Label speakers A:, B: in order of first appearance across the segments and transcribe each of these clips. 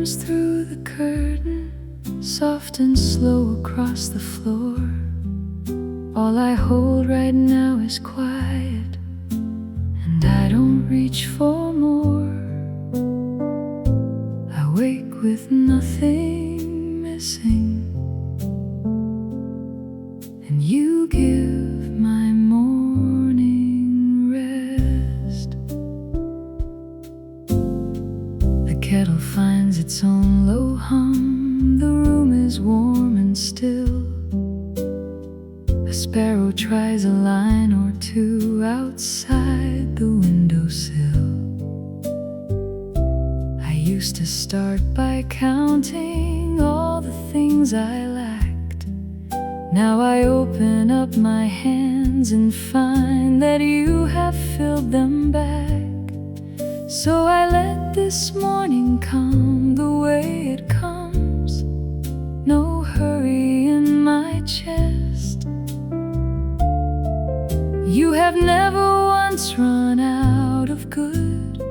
A: comes through the curtain, soft and slow across the floor. All I hold right now is quiet, and I don't reach for more. I wake with nothing missing, and you give my morning rest. The kettle finds its own low hum, the room is warm and still. A sparrow tries a line or two outside the windowsill. I used to start by counting all the things I lacked. Now I open up my hands and find that you have filled them back. So I let this morning come the way it comes, no hurry in my chest. You have never once run out of good.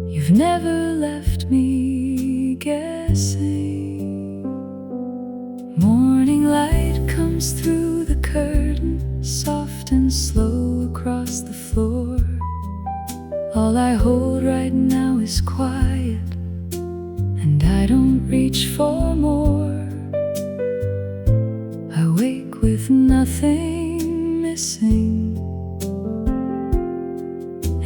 A: You've never left me guessing. Morning light comes through the curtain, soft and slow across the floor. All I hold right now is quiet, and I don't reach for more. I wake with nothing missing,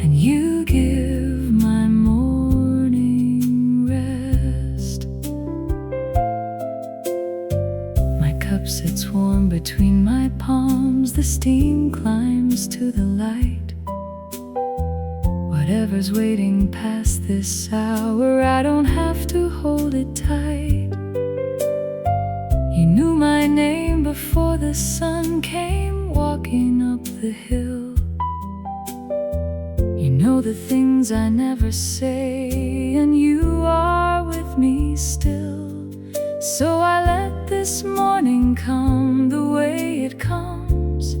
A: and you give my morning rest. My cup sits warm between my palms, the steam climbs to the light. Whatever's waiting past this hour, I don't have to hold it tight. You knew my name before the sun came walking up the hill. You know the things I never say, and you are with me still. So I let this morning come the way it comes,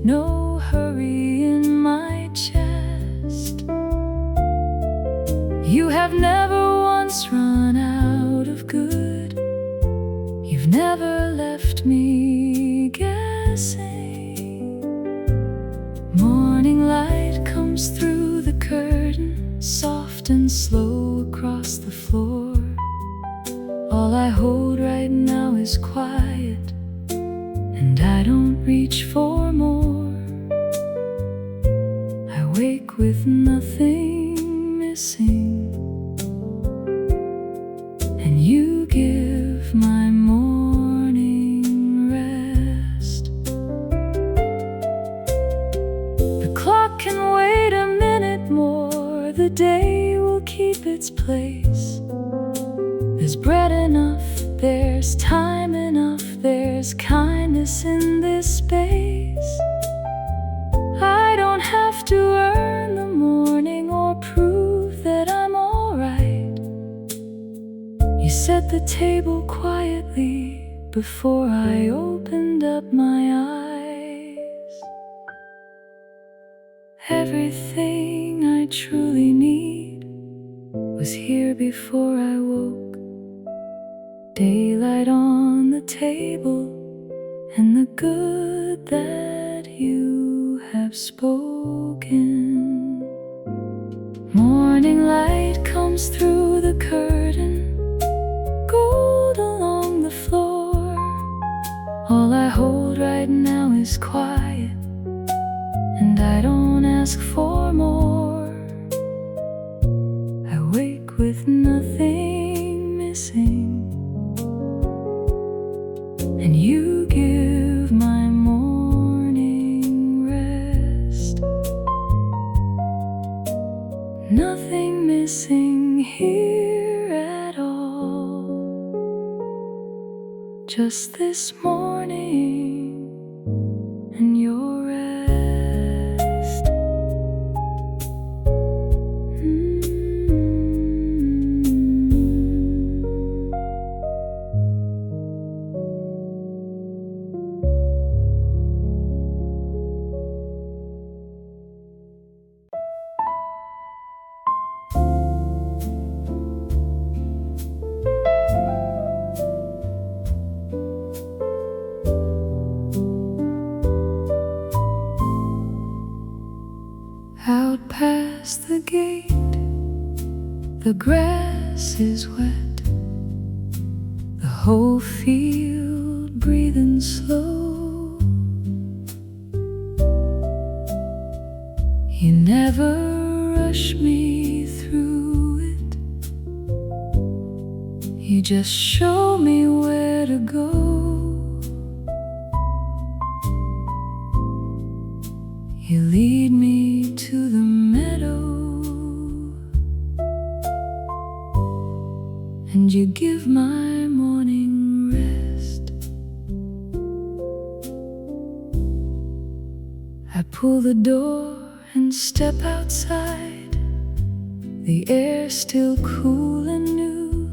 A: no hurry in my chest. You have never once run out of good. You've never left me guessing. Morning light comes through the curtain, soft and slow across the floor. All I hold right now is quiet, and I don't reach for more. I wake with nothing missing, and you give my morning rest. The clock can wait a minute more, the day will keep its place. There's bread enough, there's time enough, there's kindness in this space. I don't have to earn the morning or prove that I'm alright. You set the table quietly before I opened up my eyes. Everything I truly need was here before I woke. Daylight on the table, and the good that you have spoken. Morning light comes through the curtain, gold along the floor. All I hold right now is quiet, and I don't ask for more. I wake with nothing missing, and you give my morning rest. Nothing missing here at all, just this morning and your rest. The grass is wet, the whole field breathing slow. You never rush me through it, you just show me where to go. You lead me to the meadow, and you give my morning rest. I pull the door and step outside, the air still cool and new.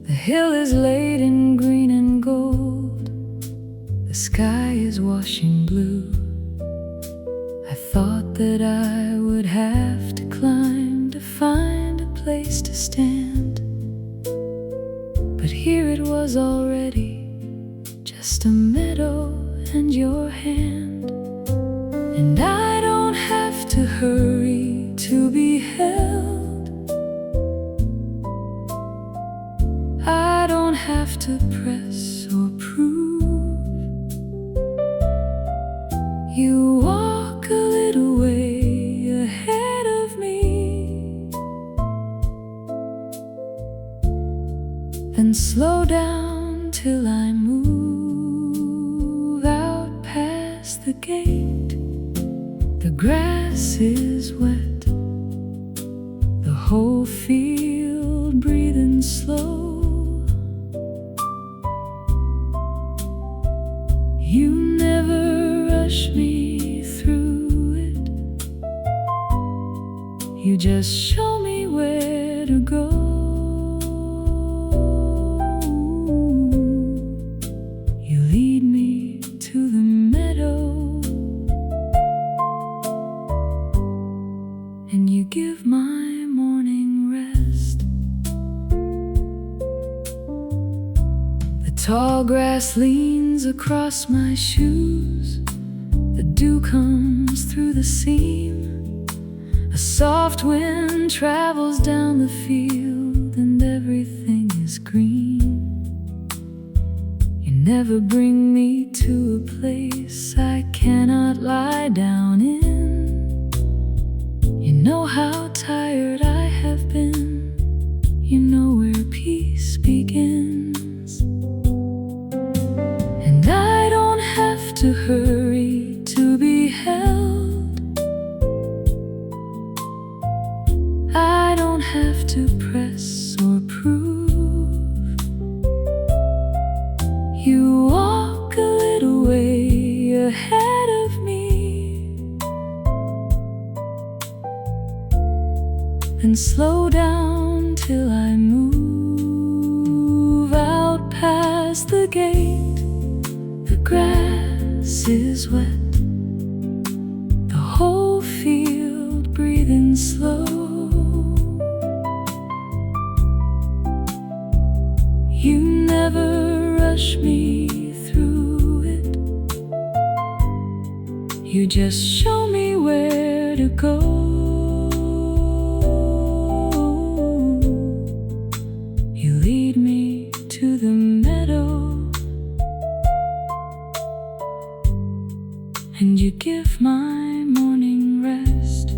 A: The hill is laid in green and gold, the sky is washing blue. I thought that I would have to climb to find a place to stand, but here it was already, just a meadow and your hand. And I don't have to hurry to be held, I don't have to press or prove. You walk a little way ahead of me, then slow down till I move out past the gate. The grass is wet, the whole field breathing slow. You never rush me through it, you just show me where to go. You lead me to the meadow, and you give my morning rest. The tall grass leans across my shoes, the dew comes through the seam, a soft wind travels down the field, and everything is green. You never bring me to a place I cannot lie down in. You know how tired I have been, you know where peace begins. And I don't have to hurry to be held, I don't have to press or prove. You walk a little way ahead of me, and slow down till I move out past the gate. The grass is wet, the whole field breathing slow. You never rush me through it, you just show me where to go. You lead me to the meadow, and you give my morning rest.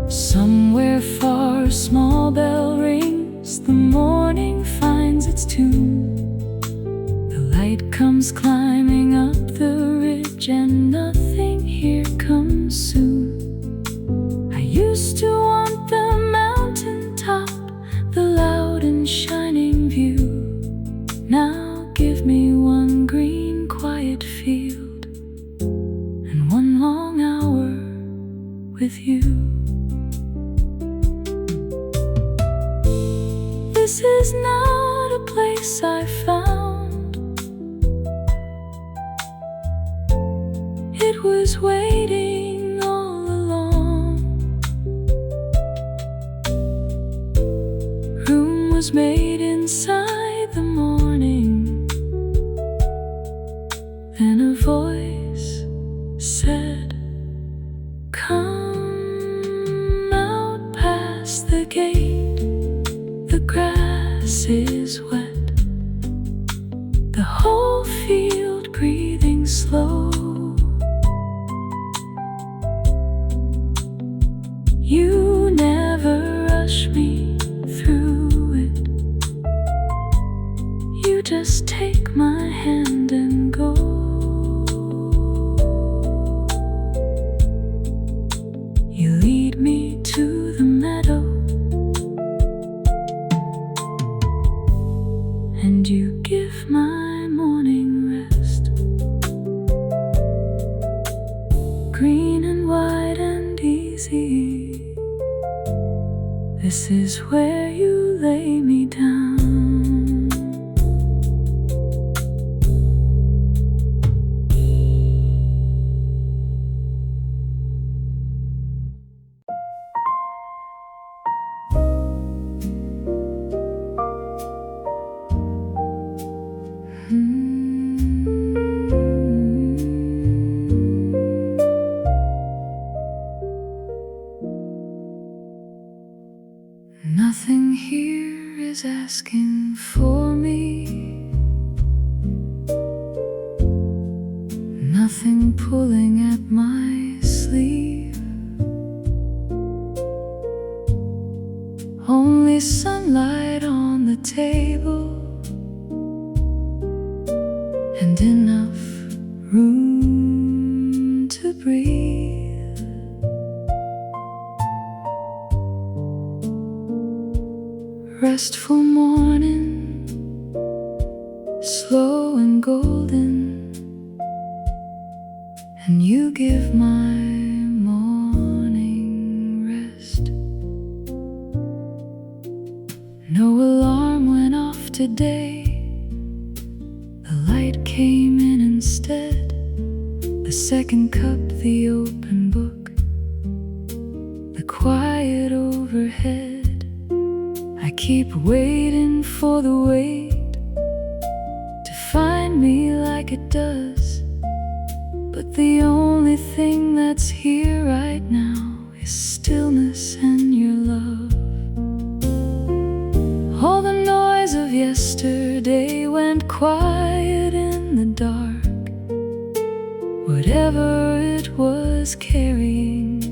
A: Somewhere far a small bell rings, the morning finds its tune. The light comes climbing up the ridge, and nothing here comes soon. I used to want the mountain top, the loud and shining view. Now give me one green quiet field, and one long hour with you. This is not a place I found, it was waiting all along. Room was made inside the morning, then a voice said, "Come out." is wet, the whole field breathing slow. You never rush me through it, you just take my hand and go. You lead me to the meadow, and you give my morning rest. Green and white and easy, this is where you lay me down. Nothing here is asking for me, nothing pulling at my sleeve. Only sunlight on the table and enough room to breathe. Restful morning, slow and golden, and you give my morning rest. No alarm went off today, the light came in instead. The second cup, the open book, the quiet overhead. I keep waiting for the wait to find me like it does, but the only thing that's here right now is stillness and your love. All the noise of yesterday went quiet in the dark. Whatever it was carrying,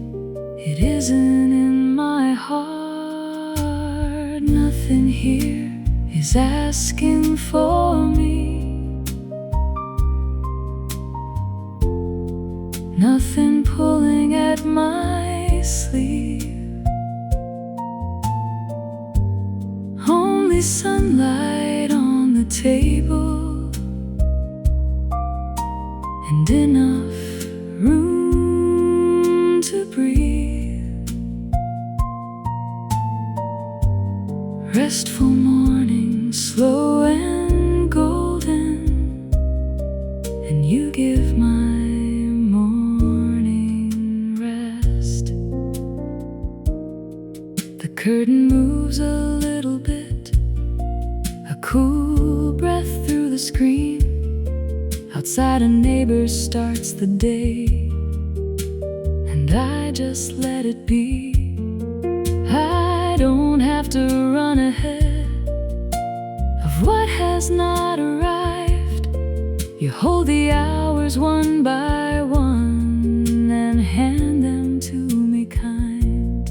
A: it isn't in my heart. Nothing here is asking for me, nothing pulling at my sleeve. Only sunlight on the table and enough room to breathe. Restful morning, slow and golden, and you give my morning rest. The curtain moves a little bit, a cool breath through the screen. Outside a neighbor starts the day, and I just let it be. I don't have to run ahead of what has not arrived. You hold the hours one by one and hand them to me kind.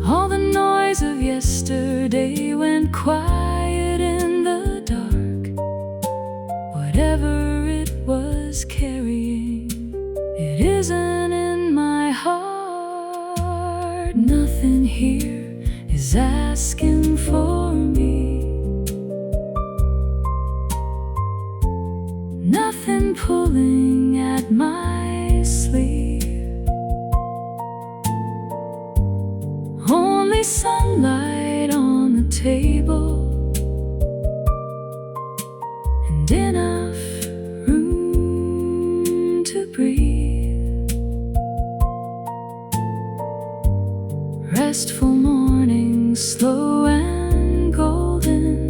A: All the noise of yesterday went quiet in the dark. Whatever it was carrying, it isn't in my heart. Nothing here is asking for me, nothing pulling at my sleeve. Only sunlight on the table and enough room to breathe. Restful morning, slow and golden,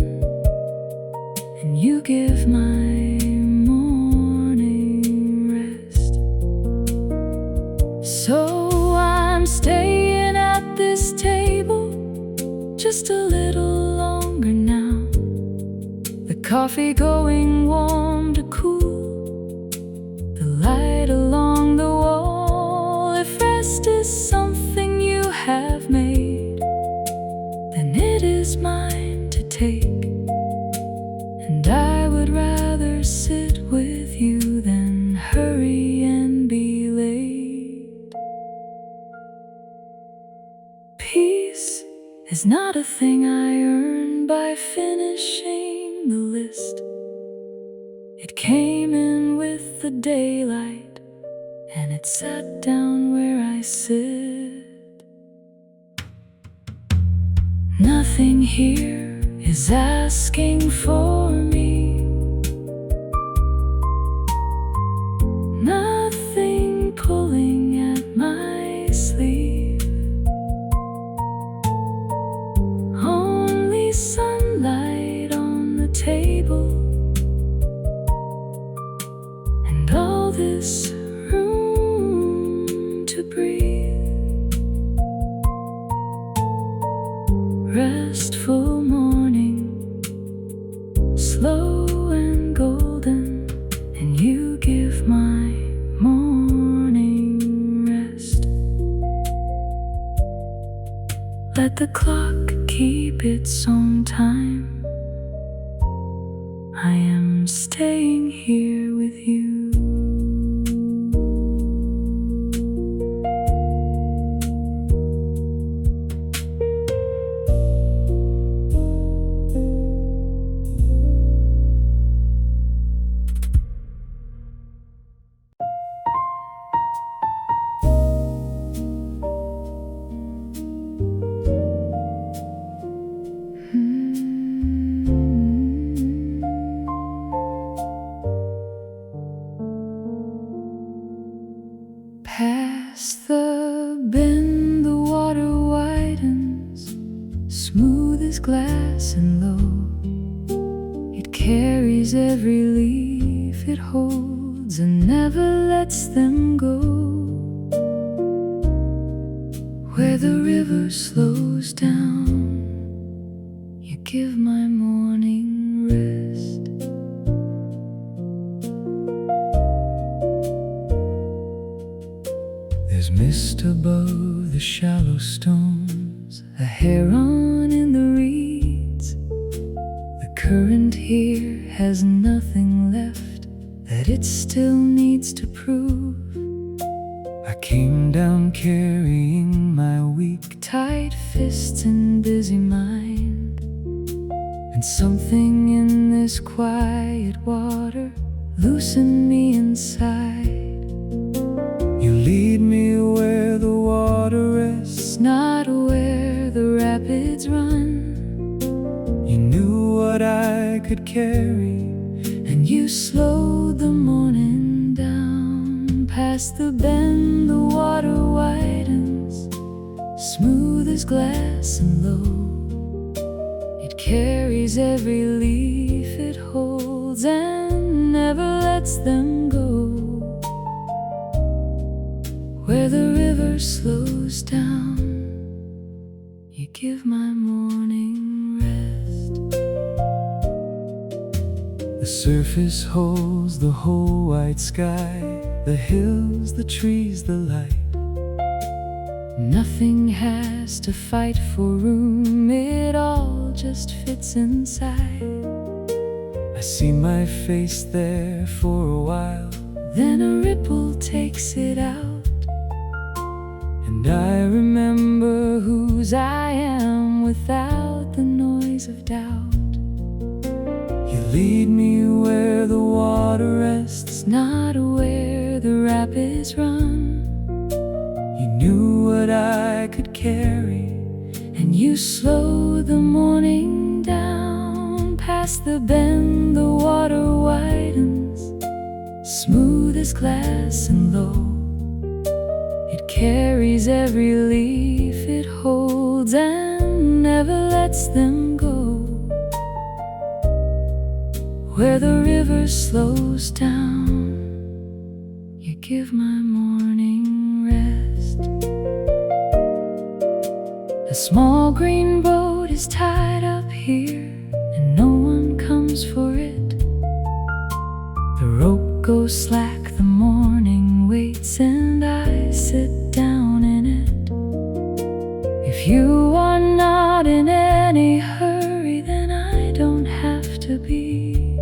A: and you give my morning rest. So I'm staying at this table just a little longer coffee going warm to cool the light along the wall. If rest is something you have made, then it is mine to take, and I would rather sit with you than hurry and be late. Peace is not a thing I earn by finishing the list. It came in with the daylight, and it sat down where I sit. Nothing here is asking for me, nothing pulling at my sleeve, only sunlight on the table, and all this room to breathe. Restful morning, slow and golden, and you give my morning rest. Let the clock keep its own time. I am staying here with you. Past the bend, the water widens, smooth as glass and low. It carries every leaf it holds and never lets them go. Where the river slows down, you give my morning rest. There's mist above the shallow stones, a heron in the reeds. The current here has nothing left that it still needs to prove. I came down carrying my weak, tight fists and busy mind, and something in this quiet water loosened me inside. You lead me where the water rests, not where the rapids run. You knew what I could carry, and you slowed the morning down. Past the bend, the water widens, smooth as glass and low. It carries every leaf it holds and never lets them go. Where the river slows down, you give my morning rest. The surface holds the whole white sky, the hills, the trees, the light. Nothing has to fight for room, it all just fits inside. I see my face there for a while, then a ripple takes it out. And I remember whose I am without the noise of doubt. You lead me where the water rests, not where the rapids run. You knew what I could carry, and you slowed the morning down. Past the bend, the water widens, smooth as glass and low. It carries every leaf it holds and never lets them go. Where the river slows down, you give my morning rest. A small green boat is tied up here, and no one comes arms for it. The rope goes slack, the morning waits, and I sit down in it. If you are not in any hurry, then I don't have to be.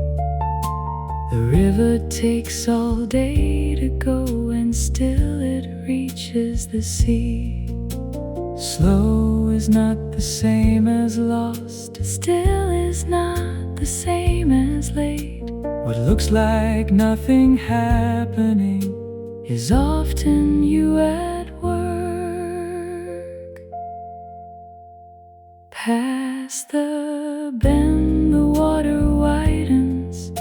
A: The river takes all day to go, and still it reaches the sea. Slow is not the same as lost, still is not the same as late. What looks like nothing happening is often you at work. Past the bend, the water widens,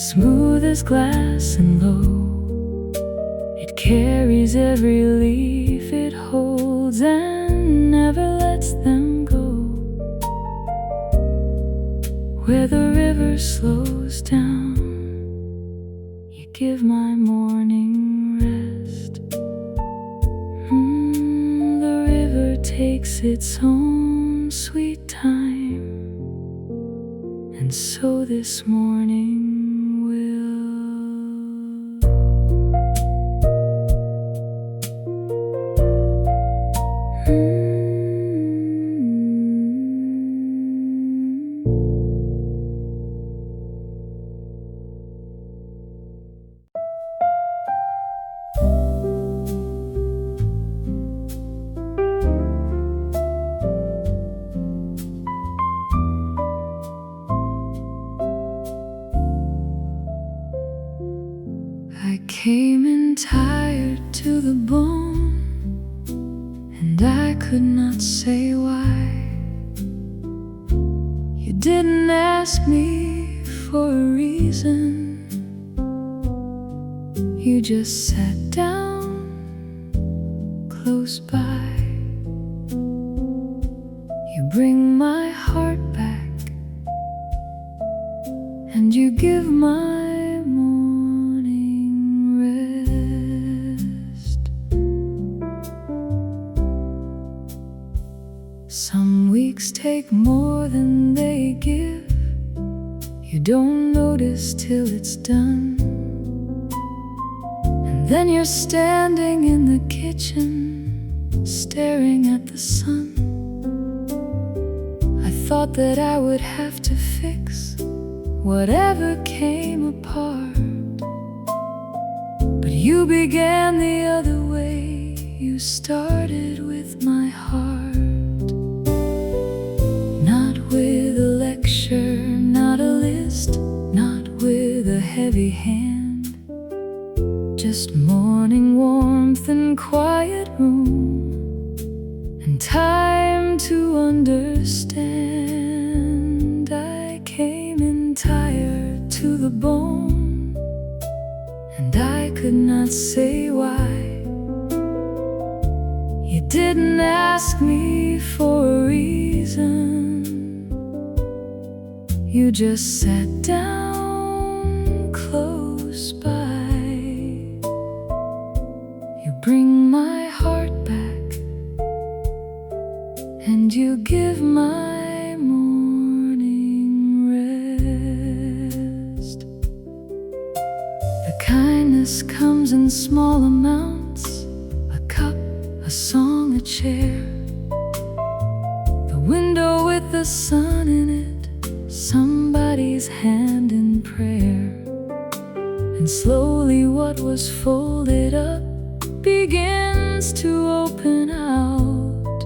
A: smooth as glass and low. It carries every leaf it holds and never lets them go. Where the river slows down, you give my morning rest. The river takes its own sweet time, and so this morning will. I came in tired to the bone, and I could not say why. You didn't ask me for a reason, you just sat down close by. You bring my heart back, and you give my Some weeks take more than they give. You don't notice till it's done, and then you're standing in the kitchen, staring at the sun. I thought that I would have to fix whatever came apart, but you began the other way. You started with my heart. With a lecture, not a list, not with a heavy hand, just morning warmth and quiet room, and time to understand. I came in tired to the bone, and I could not say why. You didn't ask me for a reason, you just sat down close by. You bring my heart back, and you give my morning rest. The kindness comes in small amounts, a cup, a song, a chair, the window with the sun in it, somebody's hand in prayer. And slowly what was folded up begins to open out,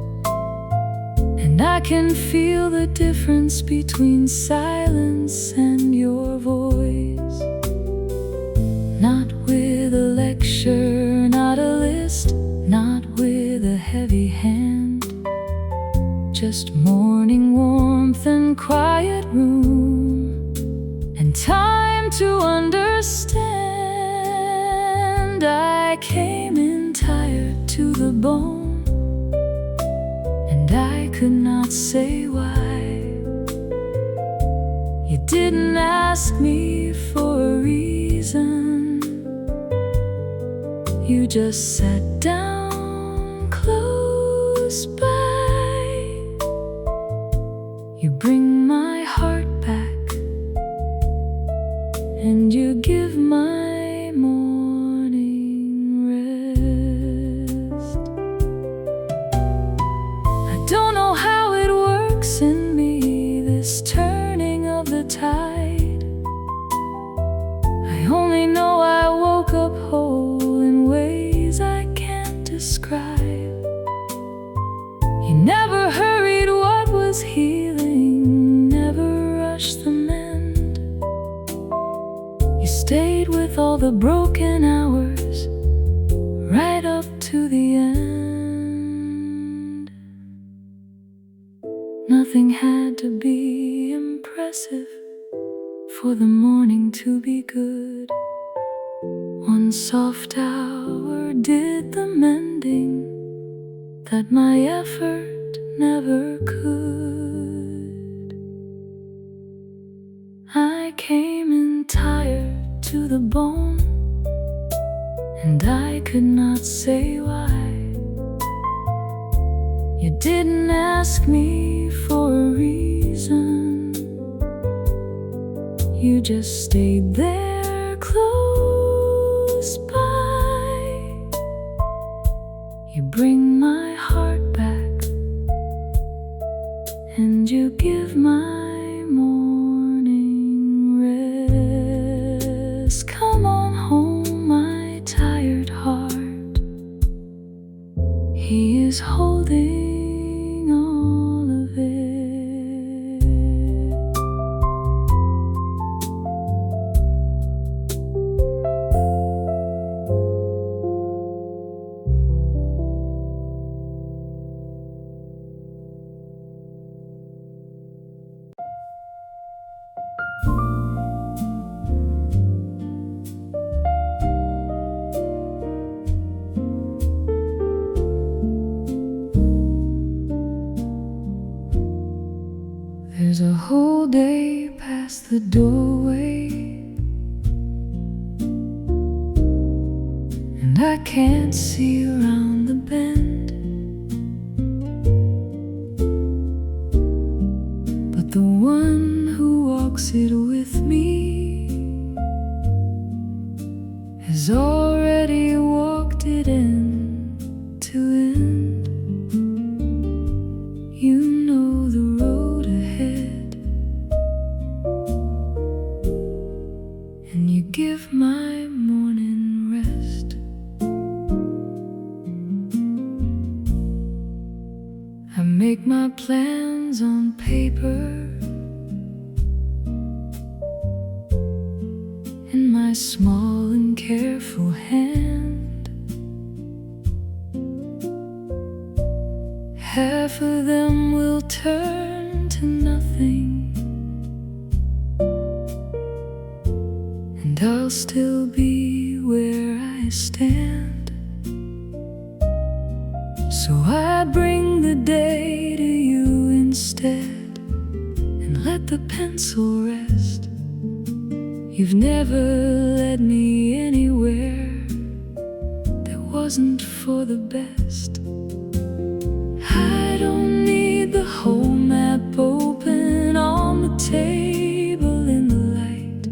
A: and I can feel the difference between silence and your voice. Not with a lecture, not a list, not with a heavy hand, just morning warmth and quiet room, and time to understand. I came in tired to the bone, and I could not say why. You didn't ask me for a reason, you just sat down close by. You bring my heart back, You never hurried what was healing, never rushed the mend. You stayed with all the broken hours, right up to the end. Nothing had to be impressive for the morning to be good. One soft hour did the mending that my effort never could. I came in tired to the bone, and I could not say why. You didn't ask me for a reason, you just stayed there close by. You bring my heart back, and you give my morning rest. Come on home, my tired heart. He is holding all of it. There's a whole day past the doorway, and I can't see around the bend. But the one who walks it with me has already walked it end to end. You know the road ahead, and you give my morning rest. I make my plans on paper, in my small and careful hand. Half of them will turn to nothing, and I'll still be where I stand. So I'd bring the day to you instead, and let the pencil rest. You've never led me anywhere that wasn't for the best. I don't need the whole map open on the table in the light.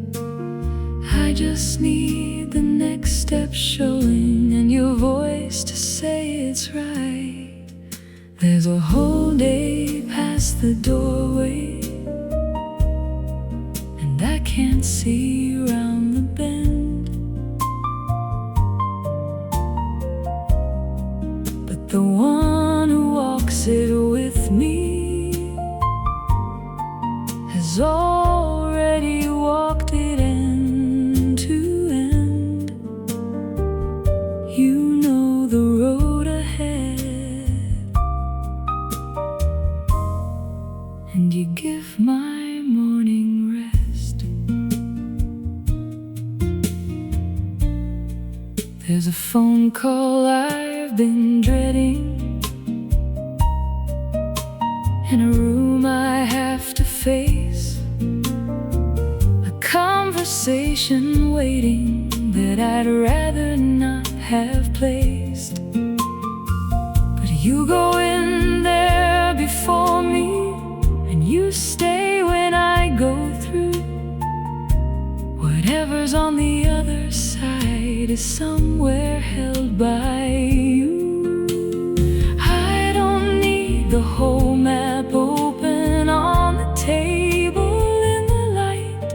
A: I just need the next step showing, and your voice to say it's right. There's a whole day past the doorway, and I can't see around the bend. But the one who walks it with me has already walked it end to end. You know the road ahead, and you give my morning rest. There's a phone call I've been dreading, in a room I have to face, a conversation waiting that I'd rather not have placed. But you go in there before me, and you stay when I go through. Whatever's on the other side is somewhere held by you. I don't need the whole map open on the table in the light.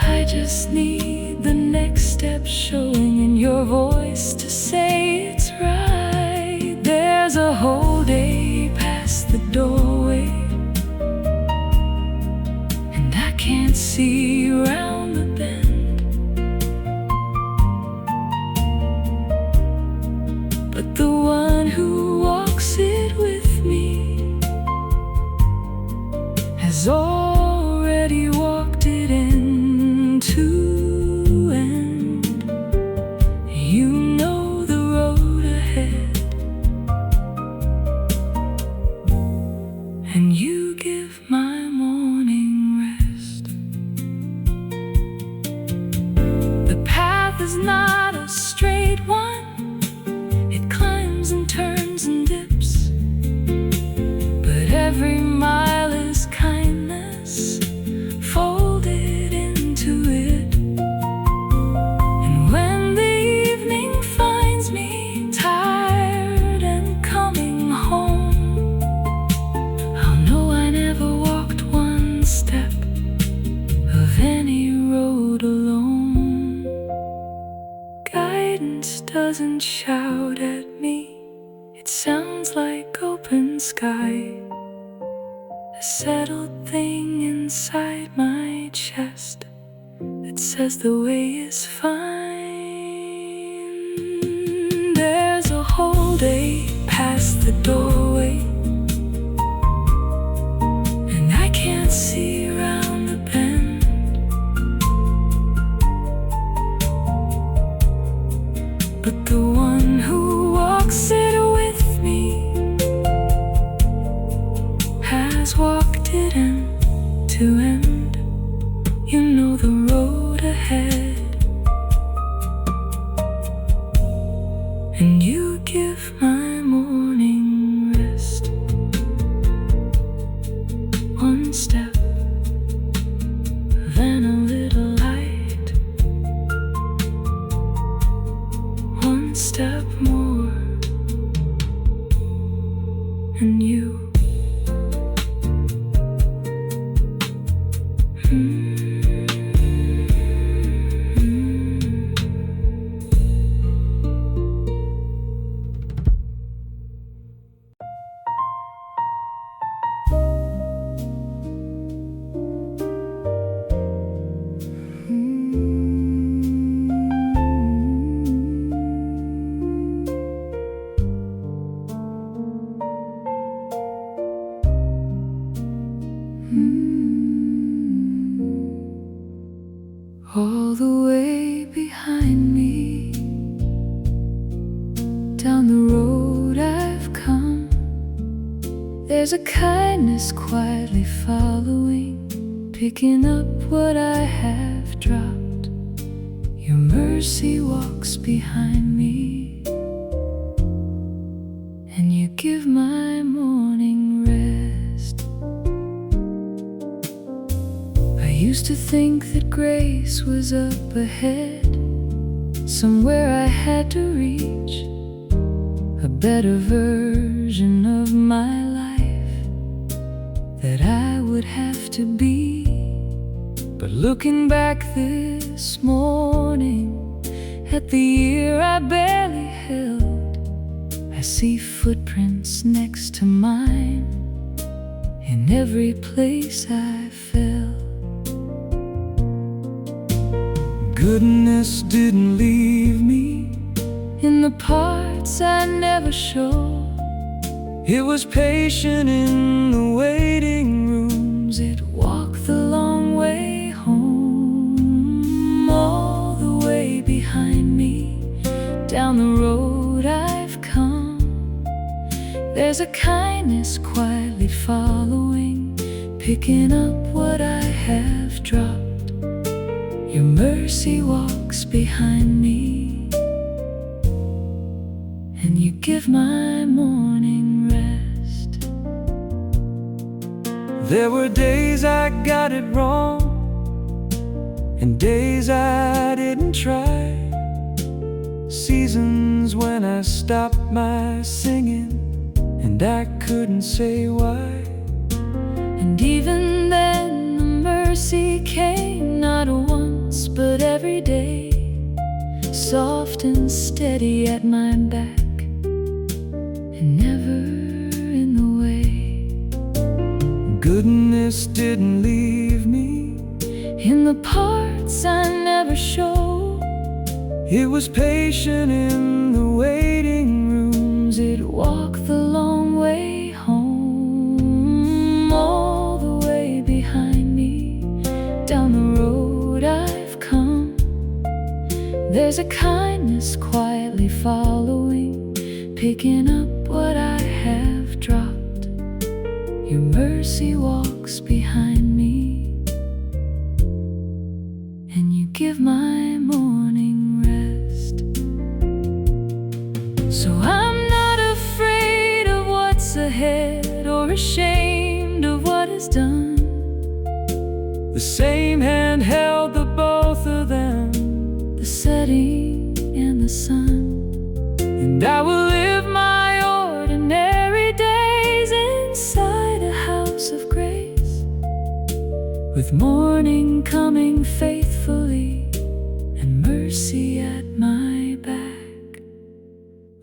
A: I just need the next step showing, and your voice to say it's right. There's a whole day and you give my morning rest. The path is not a straight one, it climbs and turns and dips, but every mile is kindness folded into it. And when the evening finds me tired and coming home, I'll know I never walked one step of any road alone. Guidance doesn't shout at me, it sounds like open sky, a settled thing inside my chest that says the way is fine. There's a whole day past the doorway, and I can't see around the bend. But the one who walks it with me has walked it end to end. You know the road ahead, and you give my morning rest. One step, then a little light. One step more, and you. All the way behind me, down the road I've come, there's a kindness quietly following, picking up what I have dropped. Your mercy walks behind me, and you give my morning rest. I used to think that grace was up ahead, somewhere I had to reach, a better version of my life that I would have to be. But looking back this morning at the year I barely held, I see footprints next to mine in every place I fell. Goodness didn't leave me in the parts I never showed. It was patient in the waiting rooms, it walked the long way home. All the way behind me, down the road I've come, there's a kindness quietly following, picking up what I have dropped. Your mercy walks behind me, and you give my morning rest. There were days I got it wrong, and days I didn't try, seasons when I stopped my singing and I couldn't say why. And even then the mercy came, not once but every day, soft and steady at my back, and never in the way. Goodness didn't leave me in the parts I never showed. It was patient in the waiting rooms, it walked the long way home. All the way behind me, down the road I've come, there's a kindness quietly following, picking up what I have dropped. Your mercy ahead or ashamed of what is done. The same hand held the both of them, the setting and the sun. And I will live my ordinary days inside a house of grace, with morning coming faithfully and mercy at my back.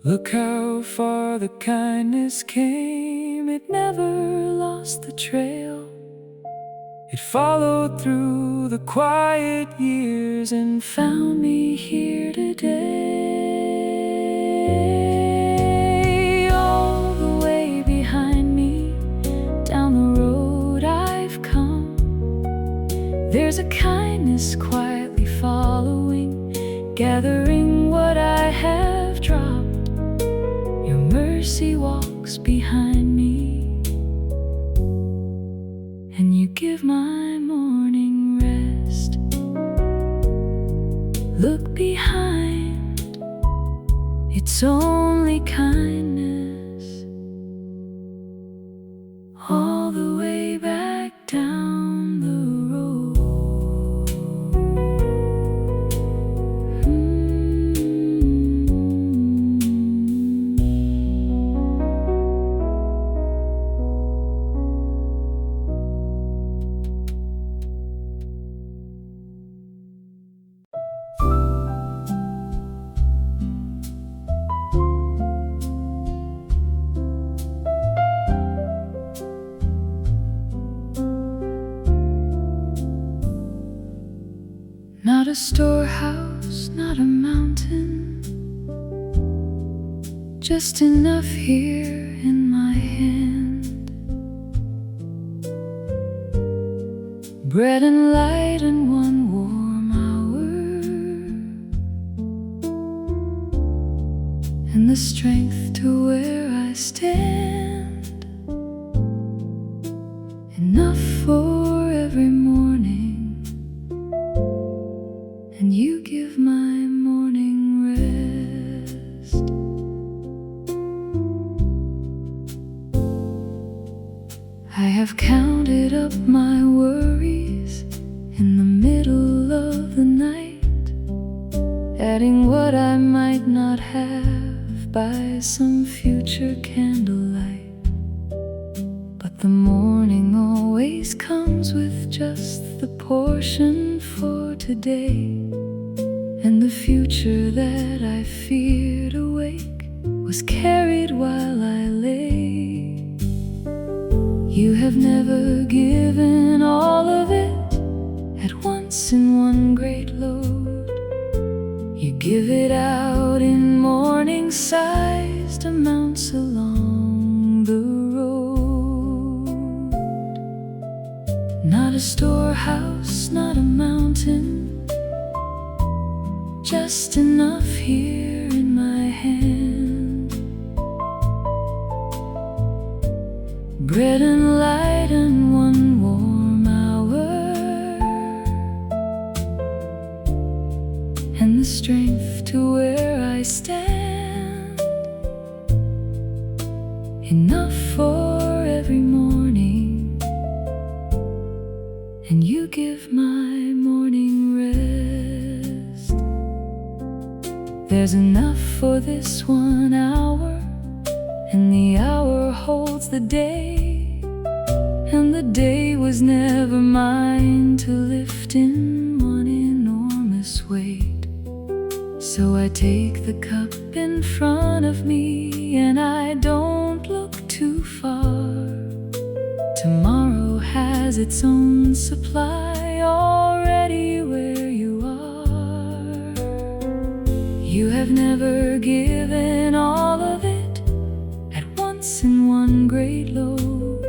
A: Look how far the kindness came, it never lost the trail. It followed through the quiet years and found me here today. All the way behind me, down the road I've come, there's a kindness quietly following, gathering what I have dropped. Your mercy walks behind me, and you give my morning rest. Look behind, it's only kindness, all the way back down the road. Not a storehouse, not a mountain, just enough here in my hand. Bread and light and one warm hour, and the strength to where I stand. Enough for every morning, and you give my morning rest. I have counted up my worries in the middle of the night, adding what I might not have by some future candlelight. But the morning always comes with just the portion for today, and the future that I feared awake was carried while I lay. You have never given all of it at once in one great load. You give it out in morning-sized amounts along the road. Not a storehouse, not a mountain, just enough here in my hand. Bread and light and one warm hour, and the strength to where I stand. Enough for every morning, and you give my morning rest. There's enough for this 1 hour, and the hour holds the day, and the day was never mine to lift in one enormous weight. So I take the cup in front of me, and I don't look too far. Tomorrow has its own supply already where you are. You have never given all of it at once in one great load.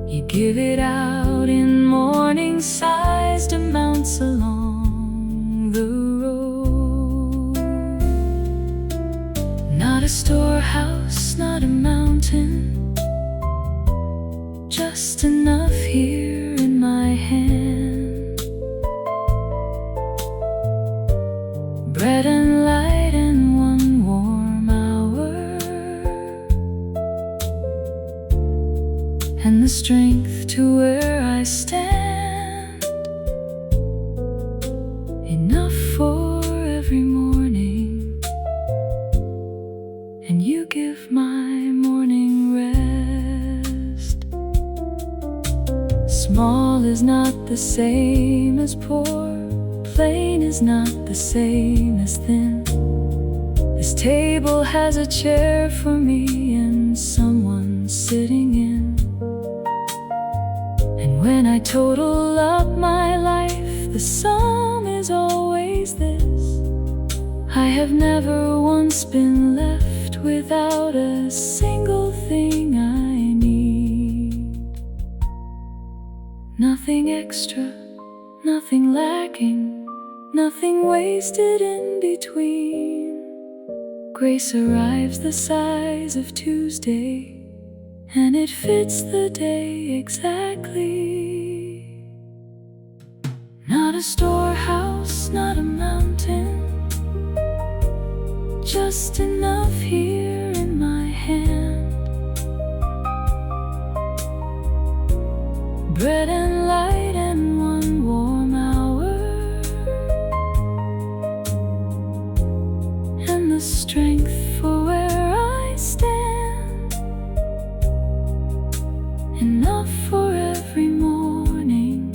A: You give it out in morning-sized amounts along the road. Not a storehouse, not a mountain, just enough here in my hand. Bread and light and one warm hour, and the strength to where I stand. Enough for every morning, and you give my morning rest. Small is not the same as poor, plain is not the same as thin. This table has a chair for me and someone sitting in. And when I total up my life, the sum is always this: I have never once been left without a single thing I need. Nothing extra, nothing lacking, nothing wasted in between. Grace arrives the size of Tuesday, and it fits the day exactly. Not a storehouse, not a mountain, just enough here in my hand. Bread and light and one warm hour, and the strength for where I stand. Enough for every morning,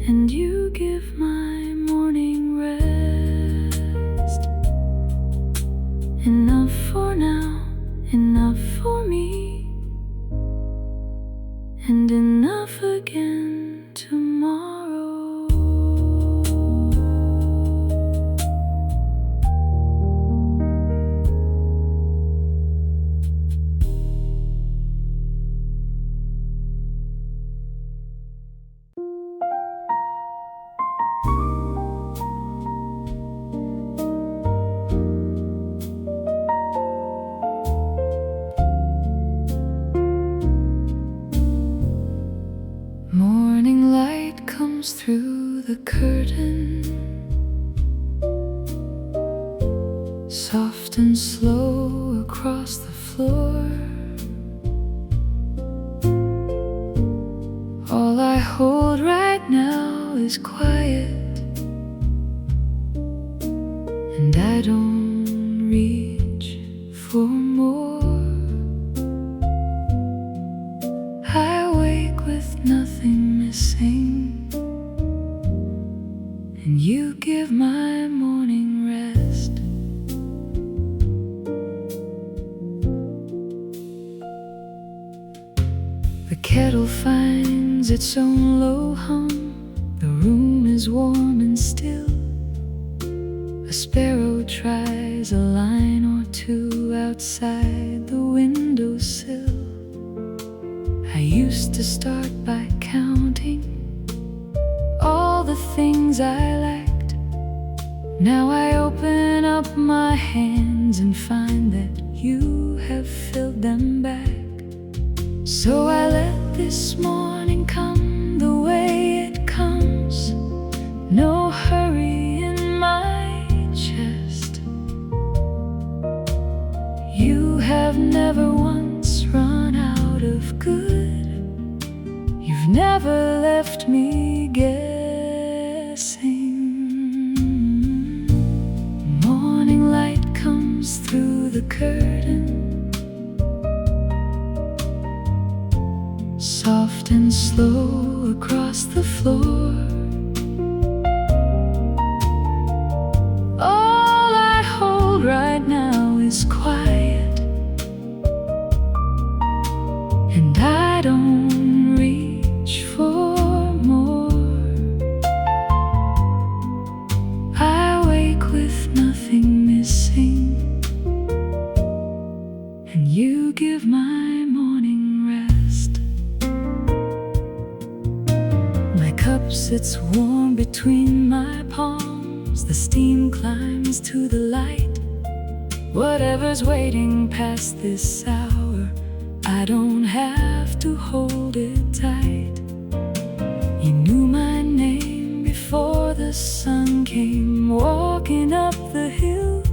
A: and you give my morning rest. Enough for now, enough for me, and enough again tomorrow. Morning light comes through the curtain, soft and slow across the floor. All I hold right now is quiet, and I don't reach for more. I wake with nothing missing, and you give my morning rest. The kettle finds its own low hum, the room is warm and still. A sparrow tries a line or two outside the windowsill. I used to start by counting all the things I lacked. Now I open up my hands and find that you have filled them back. So I let this morning come the way it comes, no hurry in my chest. You have never once run out of good, you've never left me guessing. Morning light comes through the curtain, soft and slow across the floor. All I hold right now is quiet, and I don't reach for more. I wake with nothing missing, and you give my morning rest. My cup sits warm between my palms, the steam climbs to the light. Whatever's waiting past this hour, I don't have to hold it tight. You knew my name before the sun came walking up the hill.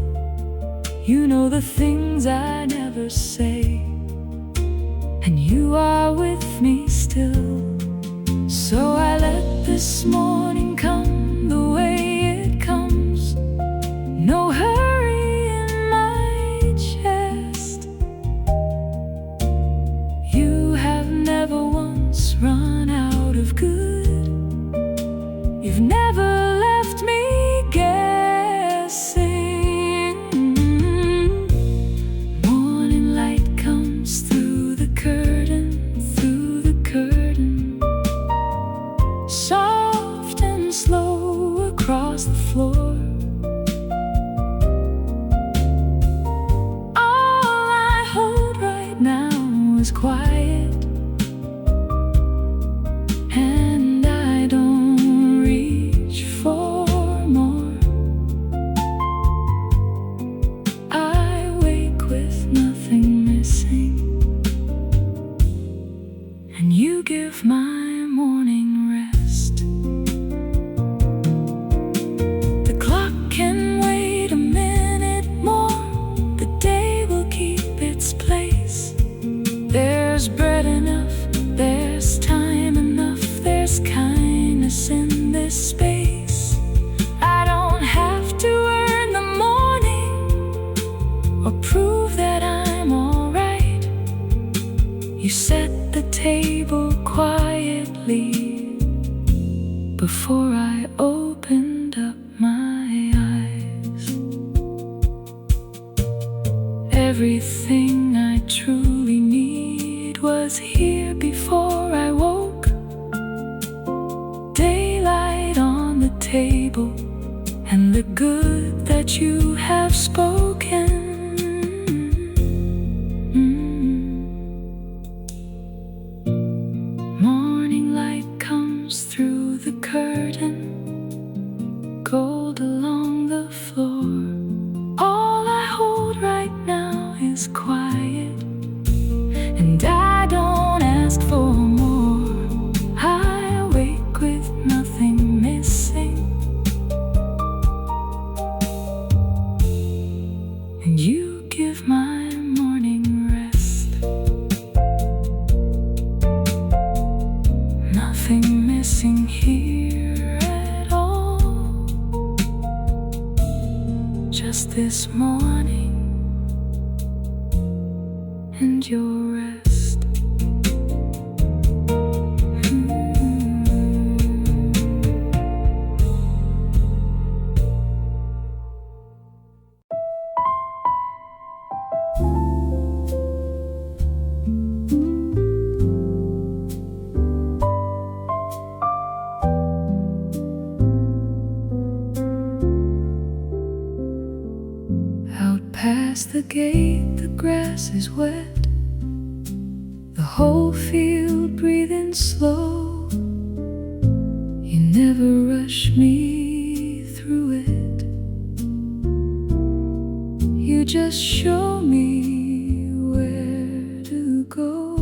A: You know the things I never say, and is quiet, and I don't reach for more. I wake with nothing missing, and you give my morning rest. The clock can wait a minute more, the day will keep its place. There's bread enough, there's time enough, there's kindness in this space. I don't have to earn the morning or prove that I'm alright. You set the table quietly before I opened up my eyes. Everything I truly need was here before I woke. Daylight on the table, and the good that you have spoken. Morning light comes through the curtain, gold along the floor. All I hold right now is quiet, and I don't ask for more. I wake with nothing missing, and you give my morning rest. Nothing missing here at all, just this morning and your rest. Out past the gate, the grass is wet, the whole field breathing slow. You never rush me through it, you just show me where to go.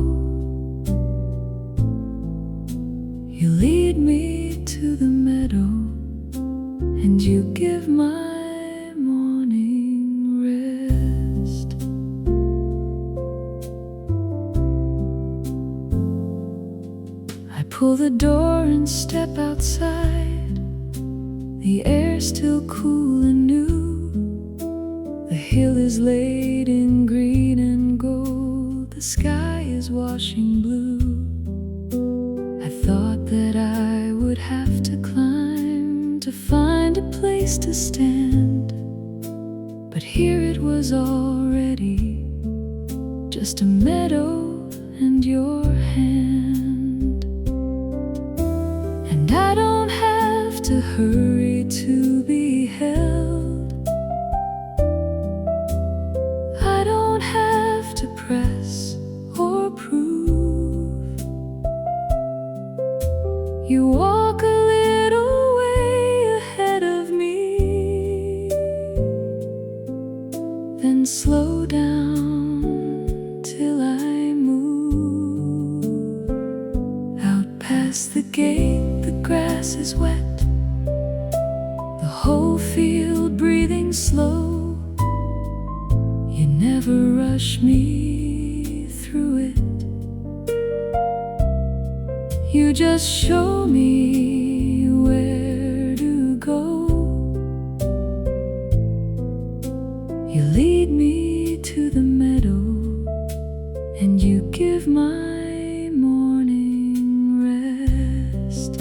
A: You lead me to the meadow, and you give my morning rest. I pull the door and step outside. The air's still cool and new. The hill is laid in green and gold. The sky is washing blue. I thought that I would have to climb to find a place to stand, but here it was already, just a meadow and your hand. And I don't have to hurry to be held, I don't have to press or prove. You walk a little way ahead of me, then slow down till I move. Out past the gate, the grass is wet, the whole field breathing slow. You never rush me through it, you just show me where to go. You lead me to the meadow, and you give my morning rest.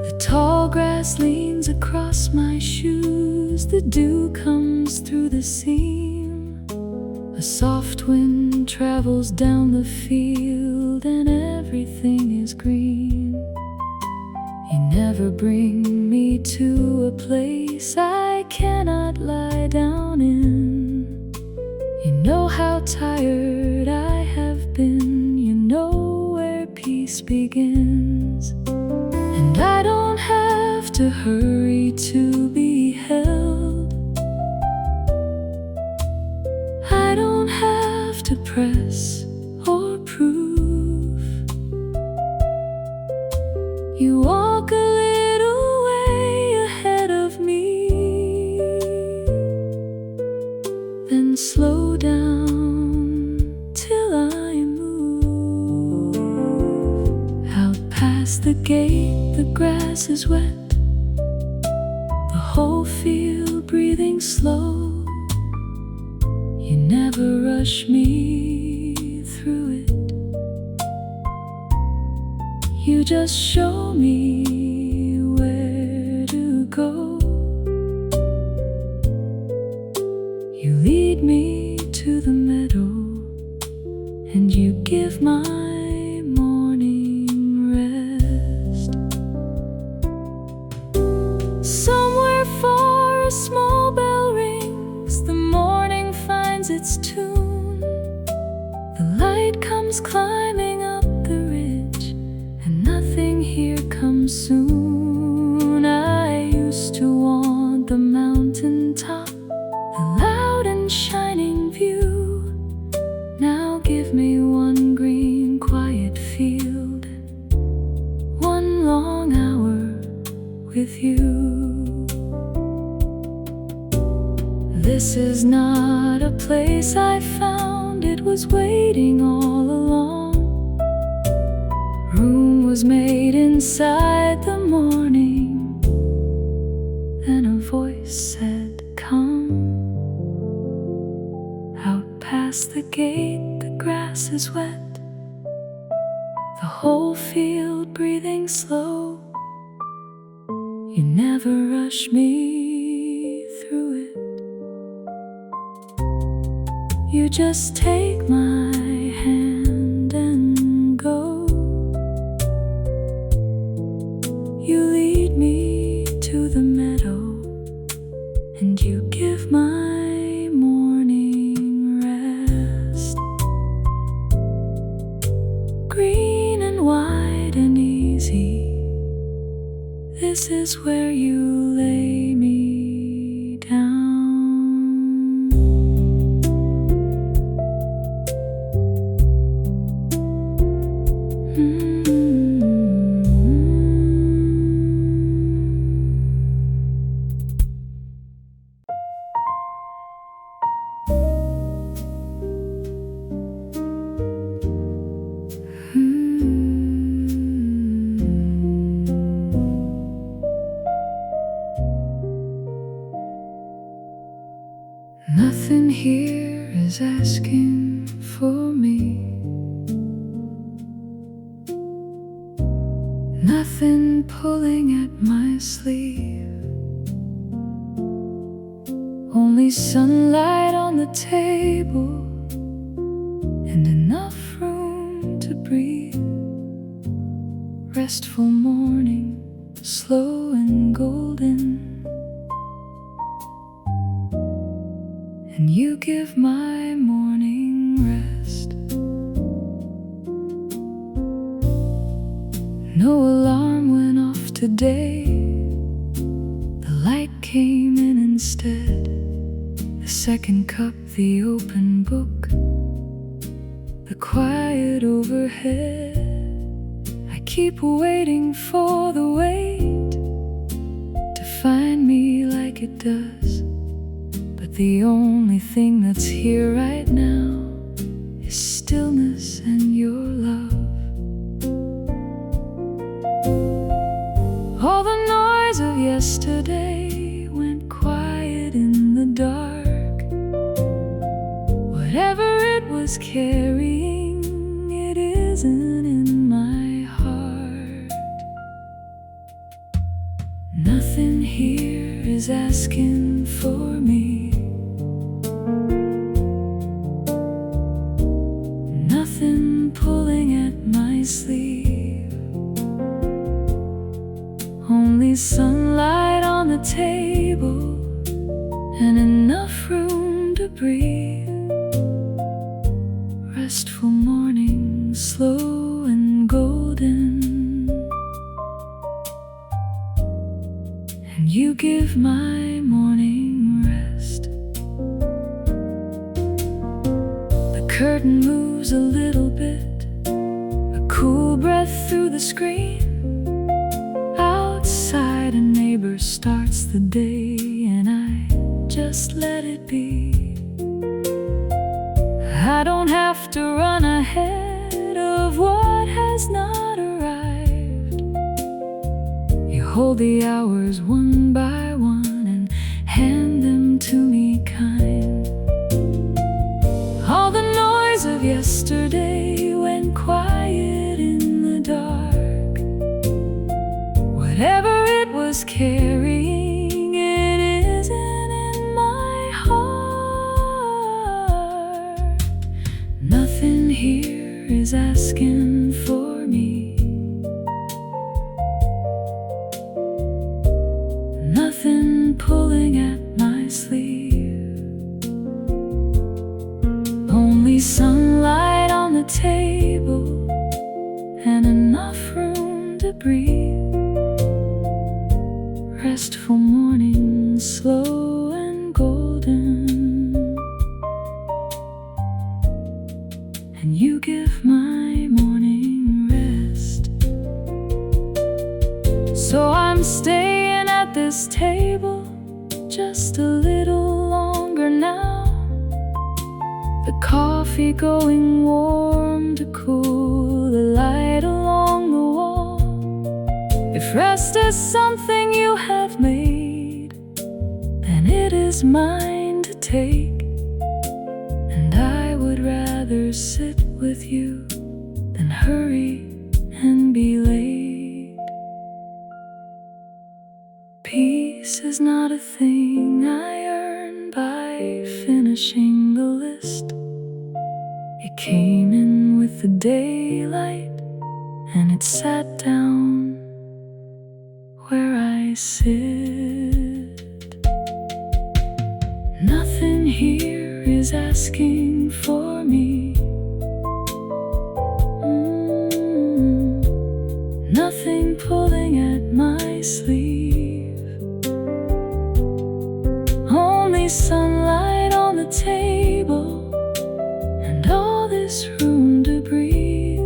A: The tall grass leans across my shoes, the dew comes through the seam. A soft wind travels down the field, and everything is green. You never bring me to a place I cannot lie down in. You know how tired I have been. You know where peace begins. And I don't have to hurry to be held. I don't have to press or prove. You walk a little way ahead of me, then slow down till I move. Out past the gate, the grass is wet, the whole field breathing slow. You never rush me through it. You just show me where to go. You lead me to the meadow, and you give my morning rest. Somewhere far a small bell rings, the morning finds its tune. The light comes climbing up the ridge, and nothing here comes soon. I used to want the mountain top, the loud and shining view. Now give me one green quiet field, one long hour with you. This is not a place I found, it was waiting all along. Room was made inside the morning, then a voice said, "Come." Out past the gate, the grass is wet, the whole field breathing slow. You never rush me through it. You just take my hand and go. You lead me to the meadow, and you give my morning rest. Green and wide and easy, this is where you lay me down. Nothing here is asking for me. Nothing pulling at my sleeve. Only sunlight on the table, and enough room to breathe. Restful morning, slow and golden. And you give my morning rest. No alarm went off today. The light came in instead. The second cup, the open book, the quiet overhead. I keep waiting for the wait to find me like it does. The only thing that's here right now is stillness and your love. All the noise of yesterday went quiet in the dark. Whatever it was carrying, it isn't in my heart. Nothing here is asking for me. Nothing pulling at my sleeve. Only sunlight on the table, and enough room to breathe. Restful morning, slow and golden, and you give my morning rest. The curtain moves a little bit, a cool breath through the screen. Outside a neighbor starts the day, and I just let it be. I don't have to run ahead of what has not arrived. You hold the hours one by one and hand them to me kind. All the noise of yesterday went quiet in the dark. Whatever it was carrying, it isn't in my heart. Nothing here is asking for me. Nothing pulling at my sleeve. Only sunlight on the table and enough room to breathe. Restful morning, slow and golden, and you give my morning rest. So I'm staying at this table just a little longer now. The coffee going warm to cool the light along the wall. If rest is something you have made, then it is mine to take. And I would rather sit with you than hurry and be late. Peace is not a thing I earn by finishing the list. It came in with the daylight, and it sat down where I sit. Nothing here is asking for me. Nothing pulling at my sleeve. Only sunlight on the table and all this room to breathe.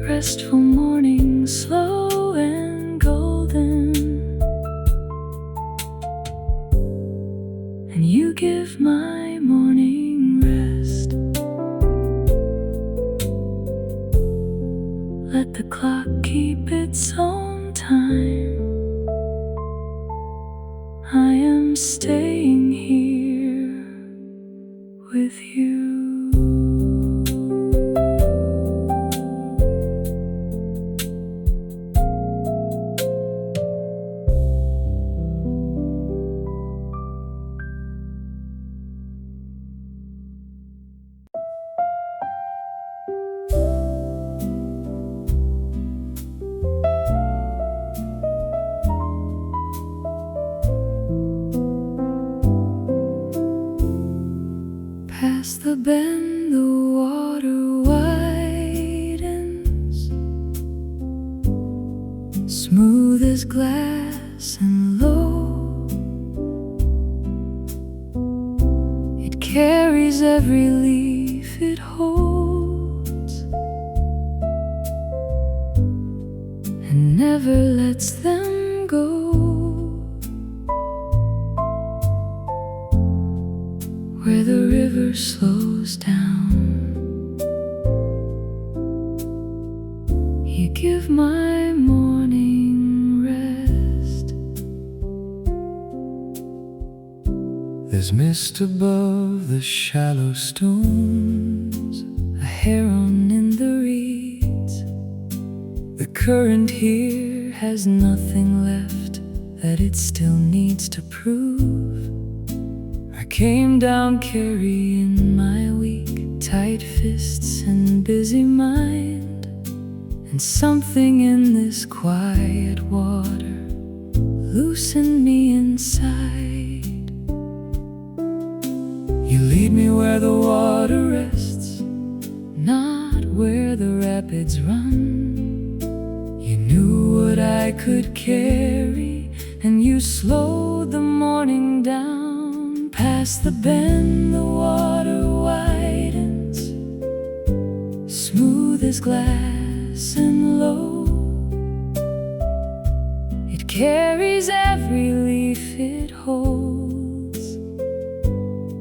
A: Restful morning, slow and golden, and you give my morning rest. Let the clock keep its own time. I am staying here with you. Past the bend, the water widens, smooth as glass and low. It carries every leaf it holds and never lets them go. Where the river slows down, you give my morning rest. There's mist above the shallow stones, a heron in the reeds. The current here has nothing left that it still needs to prove. I came down carrying my weak, tight fists and busy mind, and something in this quiet water loosened me inside. You lead me where the water rests, not where the rapids run. You knew what I could carry, and you slowed the morning down. Past the bend the water widens, smooth as glass and low. It carries every leaf it holds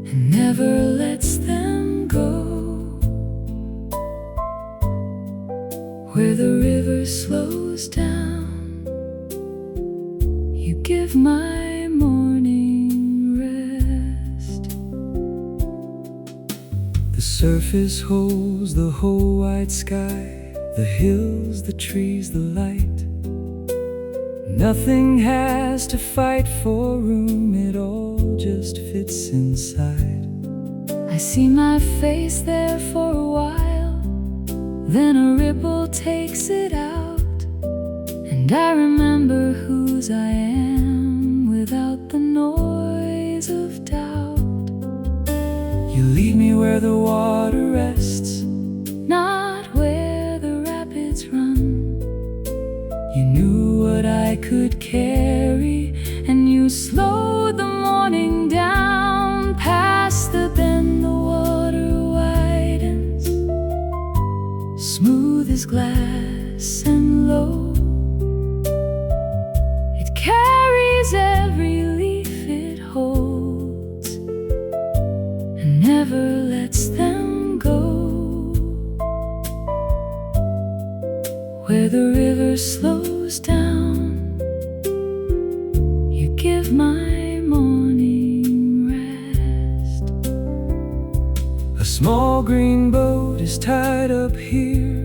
A: and never lets them go. Where the river slows down, you give my morning rest. The surface holds the whole wide sky, the hills, the trees, the light. Nothing has to fight for room, it all just fits inside. I see my face there for a while, then a ripple takes it out, and I remember whose I am without the noise of doubt. You lead me where the water rests, not where the rapids run. You knew what I could carry, and you slowed the morning down. Past the bend the water widens, smooth as glass and low. It carries every leaf it holds and never lets them go. Where the river slows down, you give my morning rest. A small green boat is tied up here,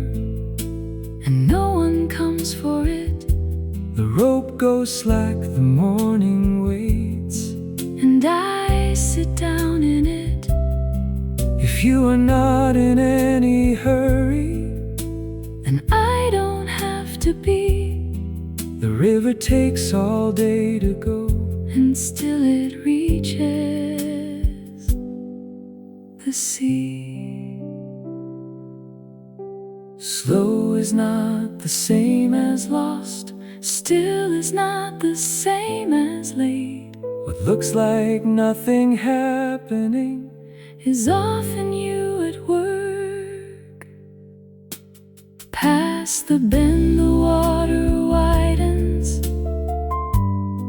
A: and no one comes for it. The rope goes slack, the morning waits, and I sit down in it. If you are not in any hurry, then I don't have to be. The river takes all day to go, and still it reaches the sea. Slow is not the same as lost, still is not the same as late. What looks like nothing happening is often you at work. Past the bend the water widens,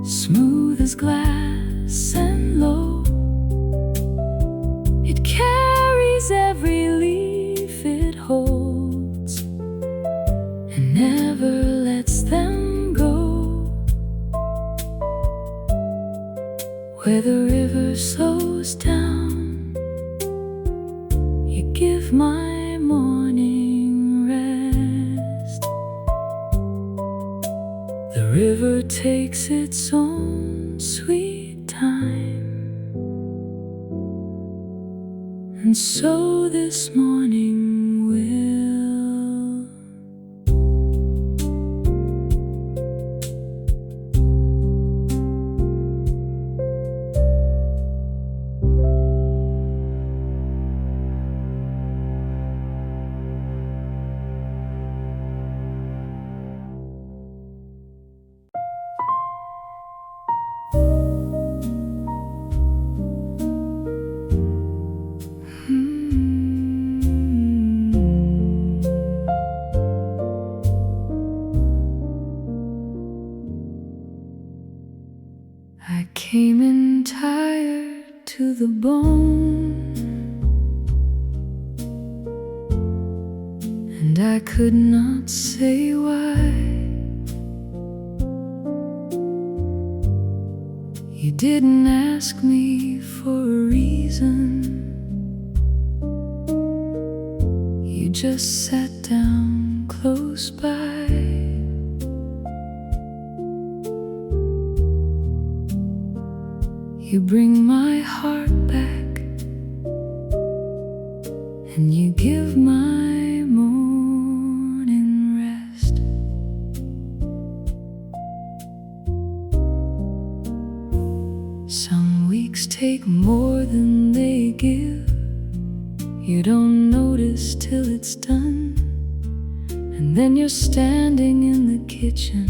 A: smooth as glass and low. It carries every leaf it holds and never lets them go. Where the river slows down, you give my morning rest. The river takes its own sweet time, and so this morning will. I came in tired to the bone, and I could not say why. You didn't ask me for a reason, you just sat down close by. You bring my heart back, and you give my morning rest. Some weeks take more than they give. You don't notice till it's done, and then you're standing in the kitchen,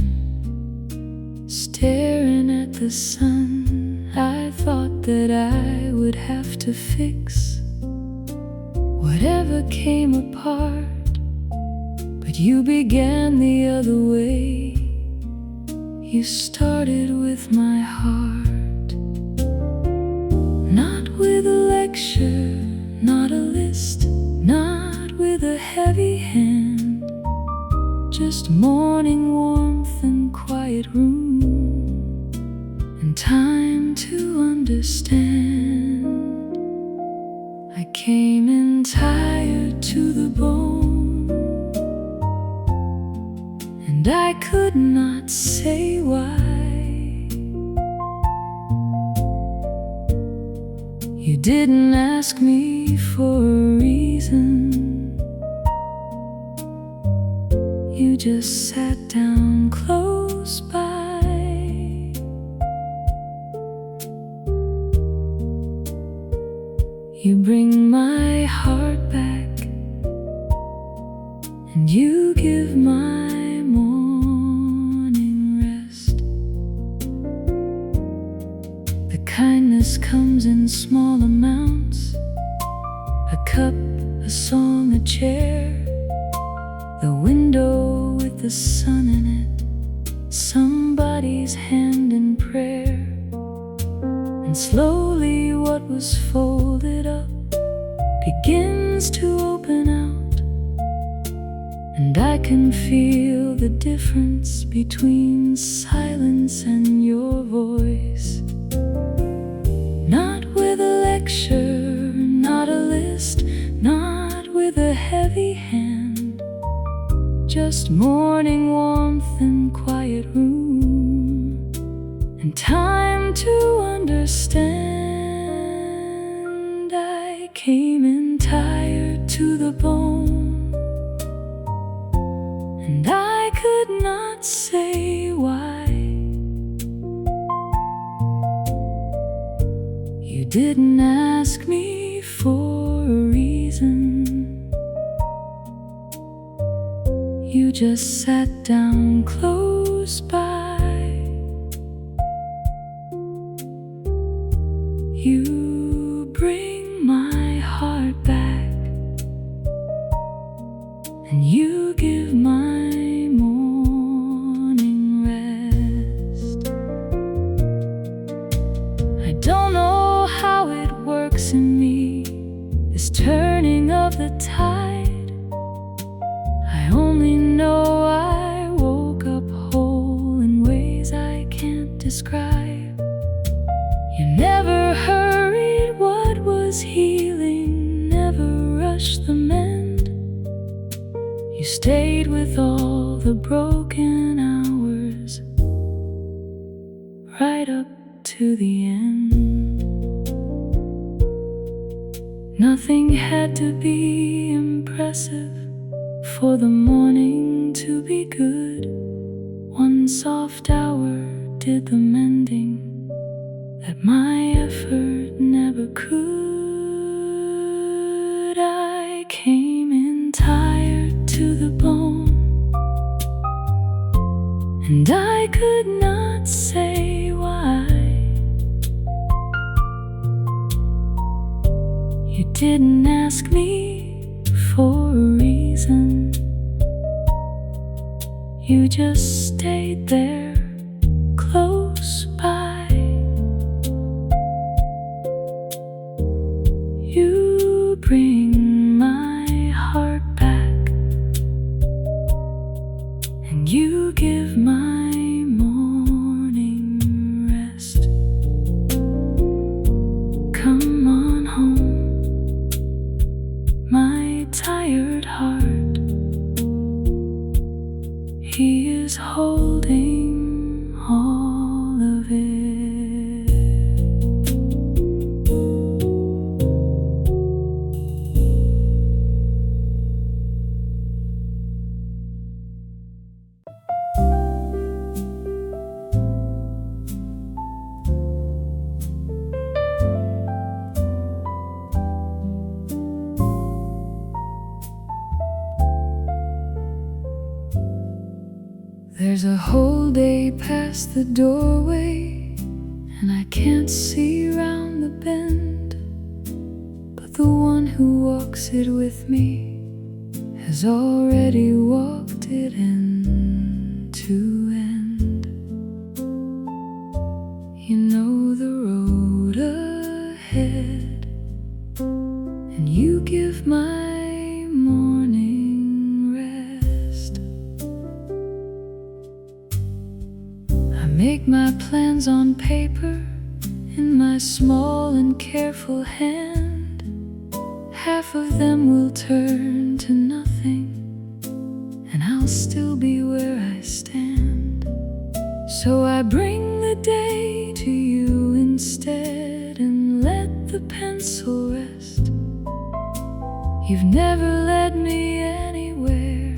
A: staring at the sun. I thought that I would have to fix whatever came apart, but you began the other way. You started with my heart, not with a lecture, not a list, not with a heavy hand, just morning warmth and quiet room, and time to understand. I came in tired to the bone, and I could not say why. You didn't ask me for a reason, you just sat down close by. You bring my heart back, and you give my morning rest. The kindness comes in small amounts, a cup, a song, a chair, the window with the sun in it, somebody's hand in prayer. And slowly what was folded up begins to open out, and I can feel the difference between silence and your voice. Not with a lecture, not a list, not with a heavy hand, just morning warmth and quiet room, and time to understand. I came in tired to the bone, and I could not say why. You didn't ask me for a reason, you just sat down close by. You bring my heart back, and you give my morning rest. I don't know how it works in me, this turning of the tide. I only know I woke up whole in ways I can't describe. You never hurried what was healing, never rushed the mend. You stayed with all the broken hours, right up to the end. Nothing had to be impressive for the morning to be good. One soft hour did the mending that my effort never could. I came in tired to the bone, and I could not say why. You didn't ask me for a reason, you just stayed there close by. You bring my heart back, and you give my morning rest. Come on home, my tired heart. He is holding all of it. There's a whole day past the doorway, and I can't see round the bend, but the one who walks it with me has already walked it end to end. You know the road ahead, and you give my morning rest. I make my plans on paper in my small and careful hand. Half of them will turn to nothing, and I'll still be where I stand. So I bring the day to you instead, and let the pencil rest. You've never led me anywhere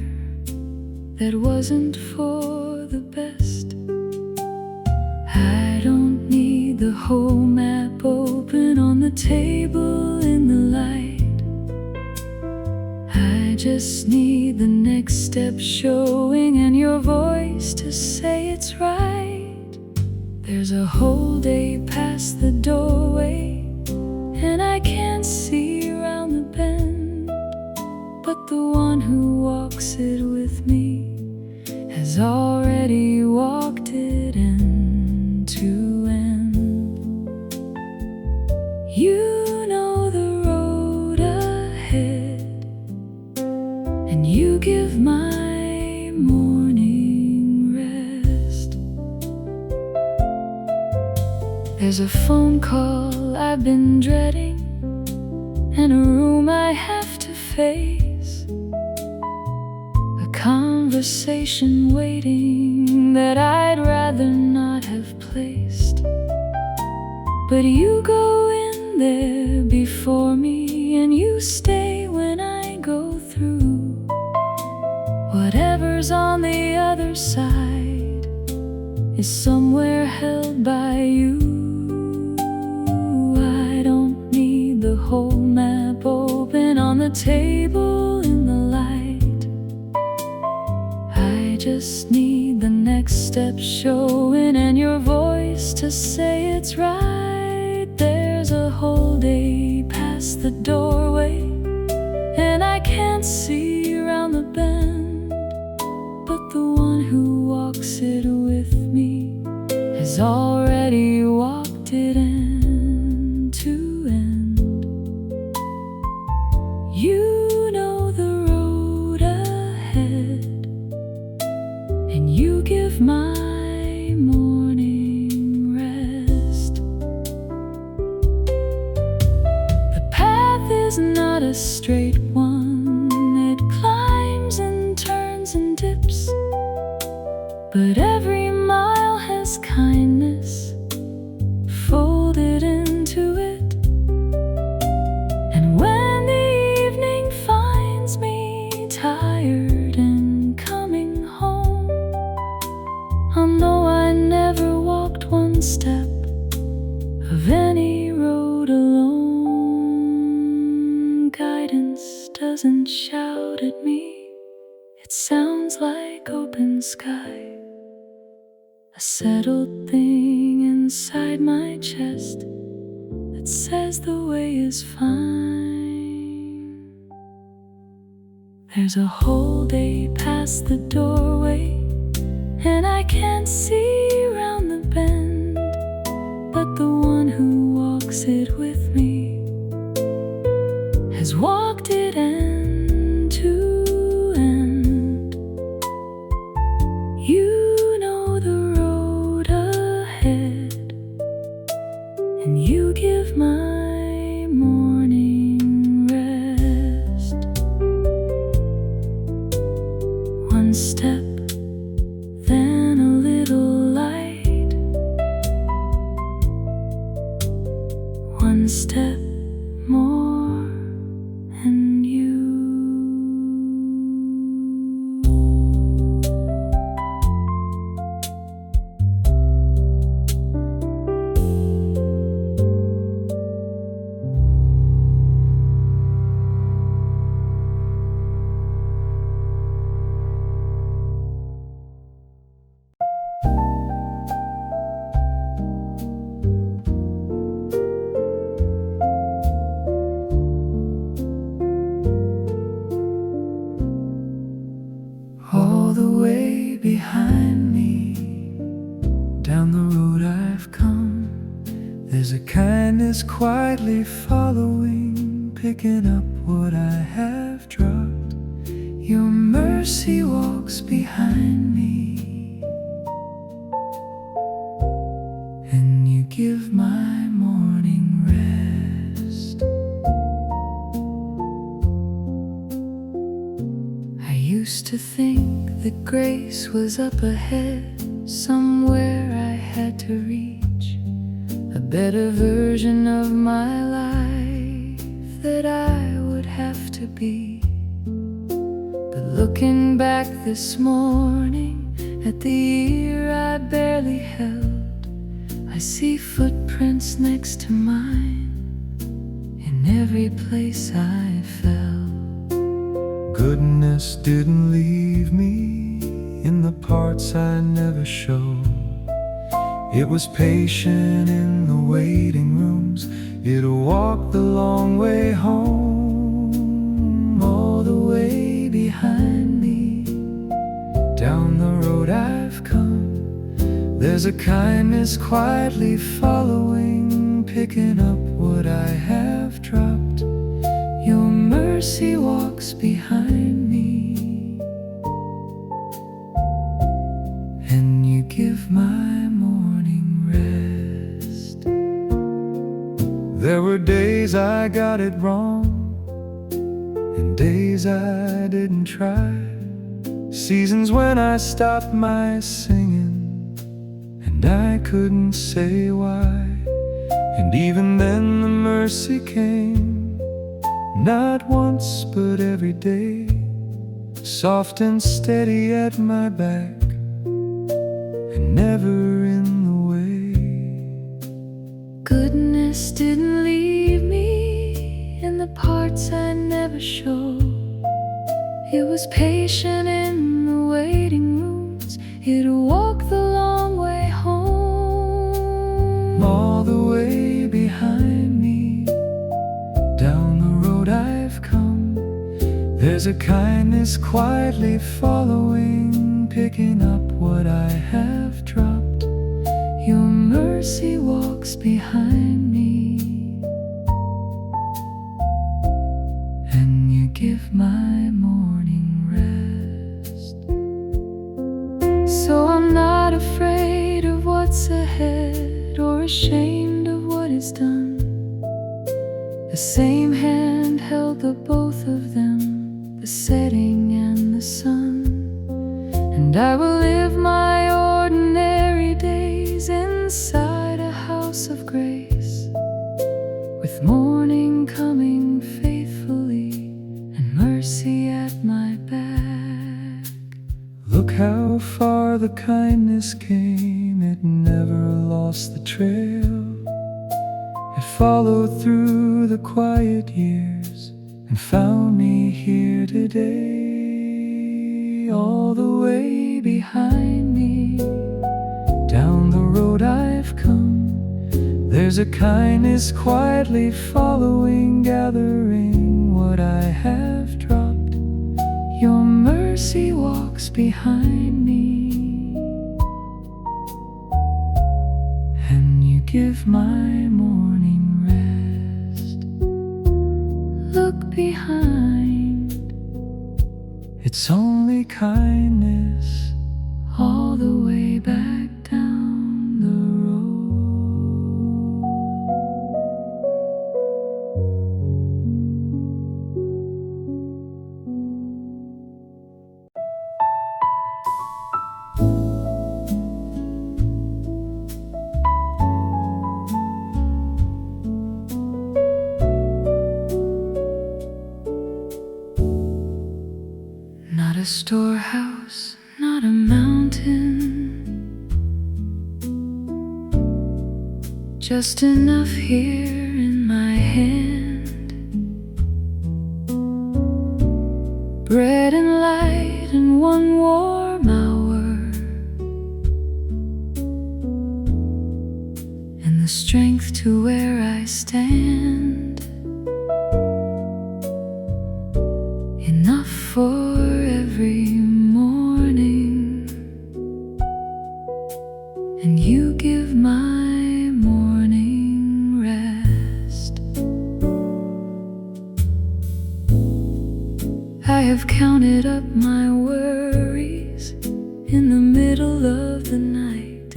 A: that wasn't for the best. I don't need the whole map open on the table in the light. I just need the next step showing, and your voice to say it's right. There's a whole day past the doorway, and I can't see around the bend, but the one who walks it with me has already walked it end to end. You know the road ahead, and you give my morning rest. There's a phone call I've been dreading, and a room I have to face, a conversation waiting that I'd rather not have placed. But you go in there before me, and you stay when I go through. Whatever's on the other side is somewhere held by you. I don't need the whole map open on the table in the light. I just need the next step showing, and your voice to say it's right. There's a whole day past the doorway, and I can't see around the bend, but the one who walks it with me has already walked it end to end. You know the road ahead, and you give my morning rest. The path is not a straight one, it climbs and turns and dips, but every mile has kindness folded into it. And when the evening finds me tired and coming home, I'll know I never walked one step of any road alone. Guidance doesn't shout at me, it sounds like open sky, a settled thing inside my chest that says the way is fine. There's a whole day past the doorway, and I can't see round the bend, but the one who walks it with me has walked it end to end. You know the road ahead, and you give my morning rest. One step, then a little light. One step more, and quietly following, picking up what I have dropped. Your mercy walks behind me, and you give my morning rest. I used to think that grace was up ahead, somewhere I had to reach, a better version of my life that I would have to be. But looking back this morning at the year I barely held, I see footprints next to mine in every place I fell. Goodness didn't leave me in the parts I never showed. It was patient in the waiting rooms. It walked the long way home, all the way behind me. Down the road I've come, there's a kindness quietly following, picking up what I have dropped. Your mercy walks behind me, and you give my morning rest. There were days I got it wrong, and days I didn't try. Seasons when I stopped my singing, and I couldn't say why. And even then the mercy came, not once but every day, soft and steady at my back, and never in the way. Goodness didn't leave me in the parts I never showed. It was patient in the waiting rooms. It walked the long way home, all the way behind me. Down the road I've come, there's a kindness quietly following, picking up what I have dropped. Your mercy walks behind me, and you give my morning rest. So I'm not afraid of what's ahead, or ashamed of what is done. The same hand held the both of them, the setting and the sun. And I will live my ordinary days inside a house of grace, with morning coming faithfully and mercy at my back. Look how far the kindness came, it never lost the trail. It followed through the quiet years and found me here today, all the way behind me. Down the road I've come, there's a kindness quietly following, gathering what I have dropped. Your mercy walks behind me, and you give my morning rest. Look behind, it's only kindness, all the way back down the road. Not a storehouse, not a mountain, just enough here in my hand. Bread and light and one warm hour, and the strength to where I stand. Enough for every morning, and you give my morning rest. I have counted up my worries in the middle of the night,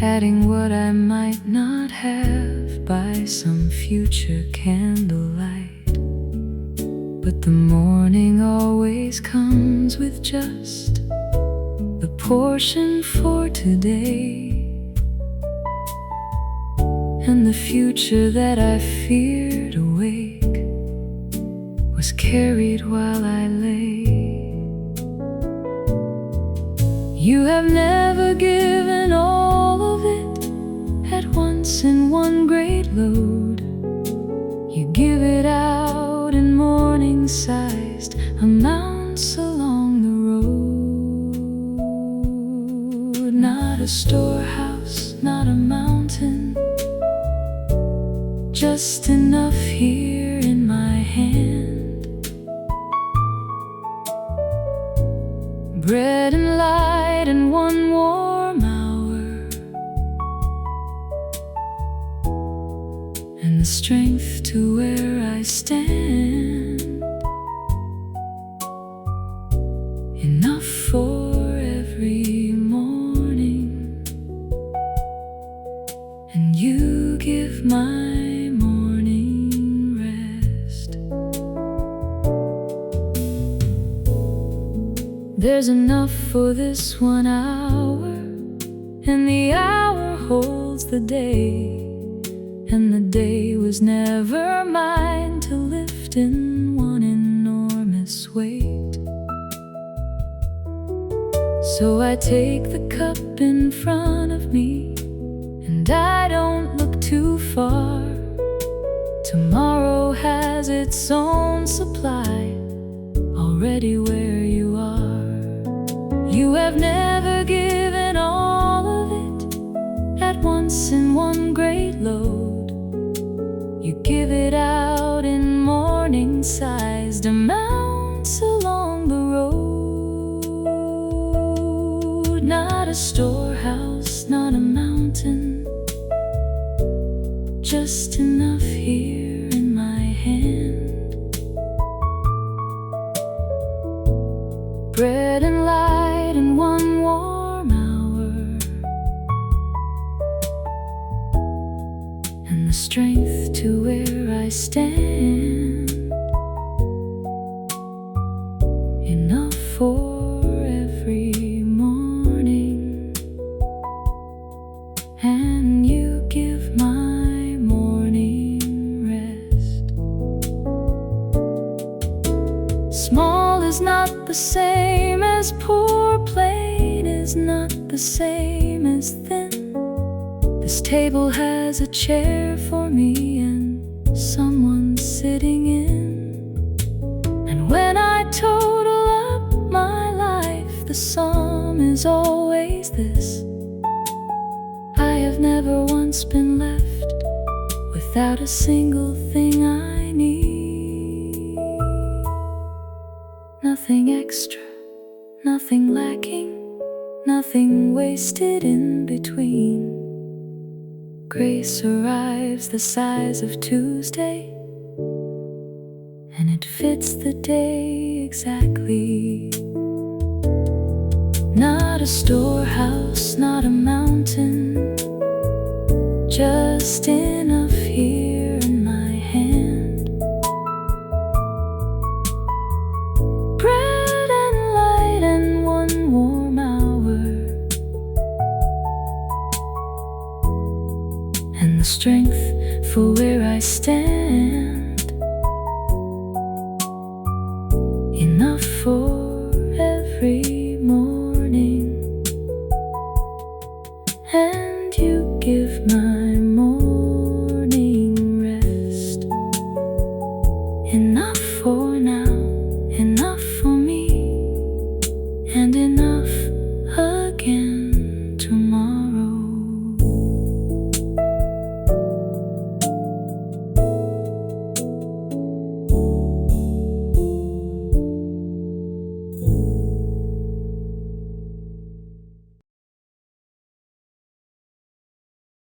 A: adding what I might not have by some future candlelight. But the morning always comes with just the portion for today, and the future that I feared awake was carried while I lay. You have never given all of it at once in one great load. You give it out in morning-sized amounts along the road. Not a storehouse, not a mountain, just enough here in my hand. Bread and light and one warm hour, and the strength to where I stand. Enough for every morning, and you give my morning rest. There's enough for this 1 hour, and the hour holds the day, and the day was never mine to lift in one enormous weight. So I take the cup in front of me, and I don't look too far. Tomorrow has its own supply, already where you are. You have never given all of it at once in one great load. You give it out in morning-sized amounts along the road. Not a storehouse, not a mountain, just enough here in my hand. Bread and light and one warm hour, and the strength to where I stand. Enough for every morning, and you give my morning rest. Small is not the same as poor, plain is not the same as thin. This table has a chair for me and someone sitting in. And when I total up my life, the sum is always this: I have never once been left without a single thing I need. Nothing extra, nothing lacking, nothing wasted in between. Grace arrives the size of Tuesday, and it fits the day exactly. Not a storehouse, not a mountain, just enough here in my hand. Bread and light and one warm hour, and the strength for where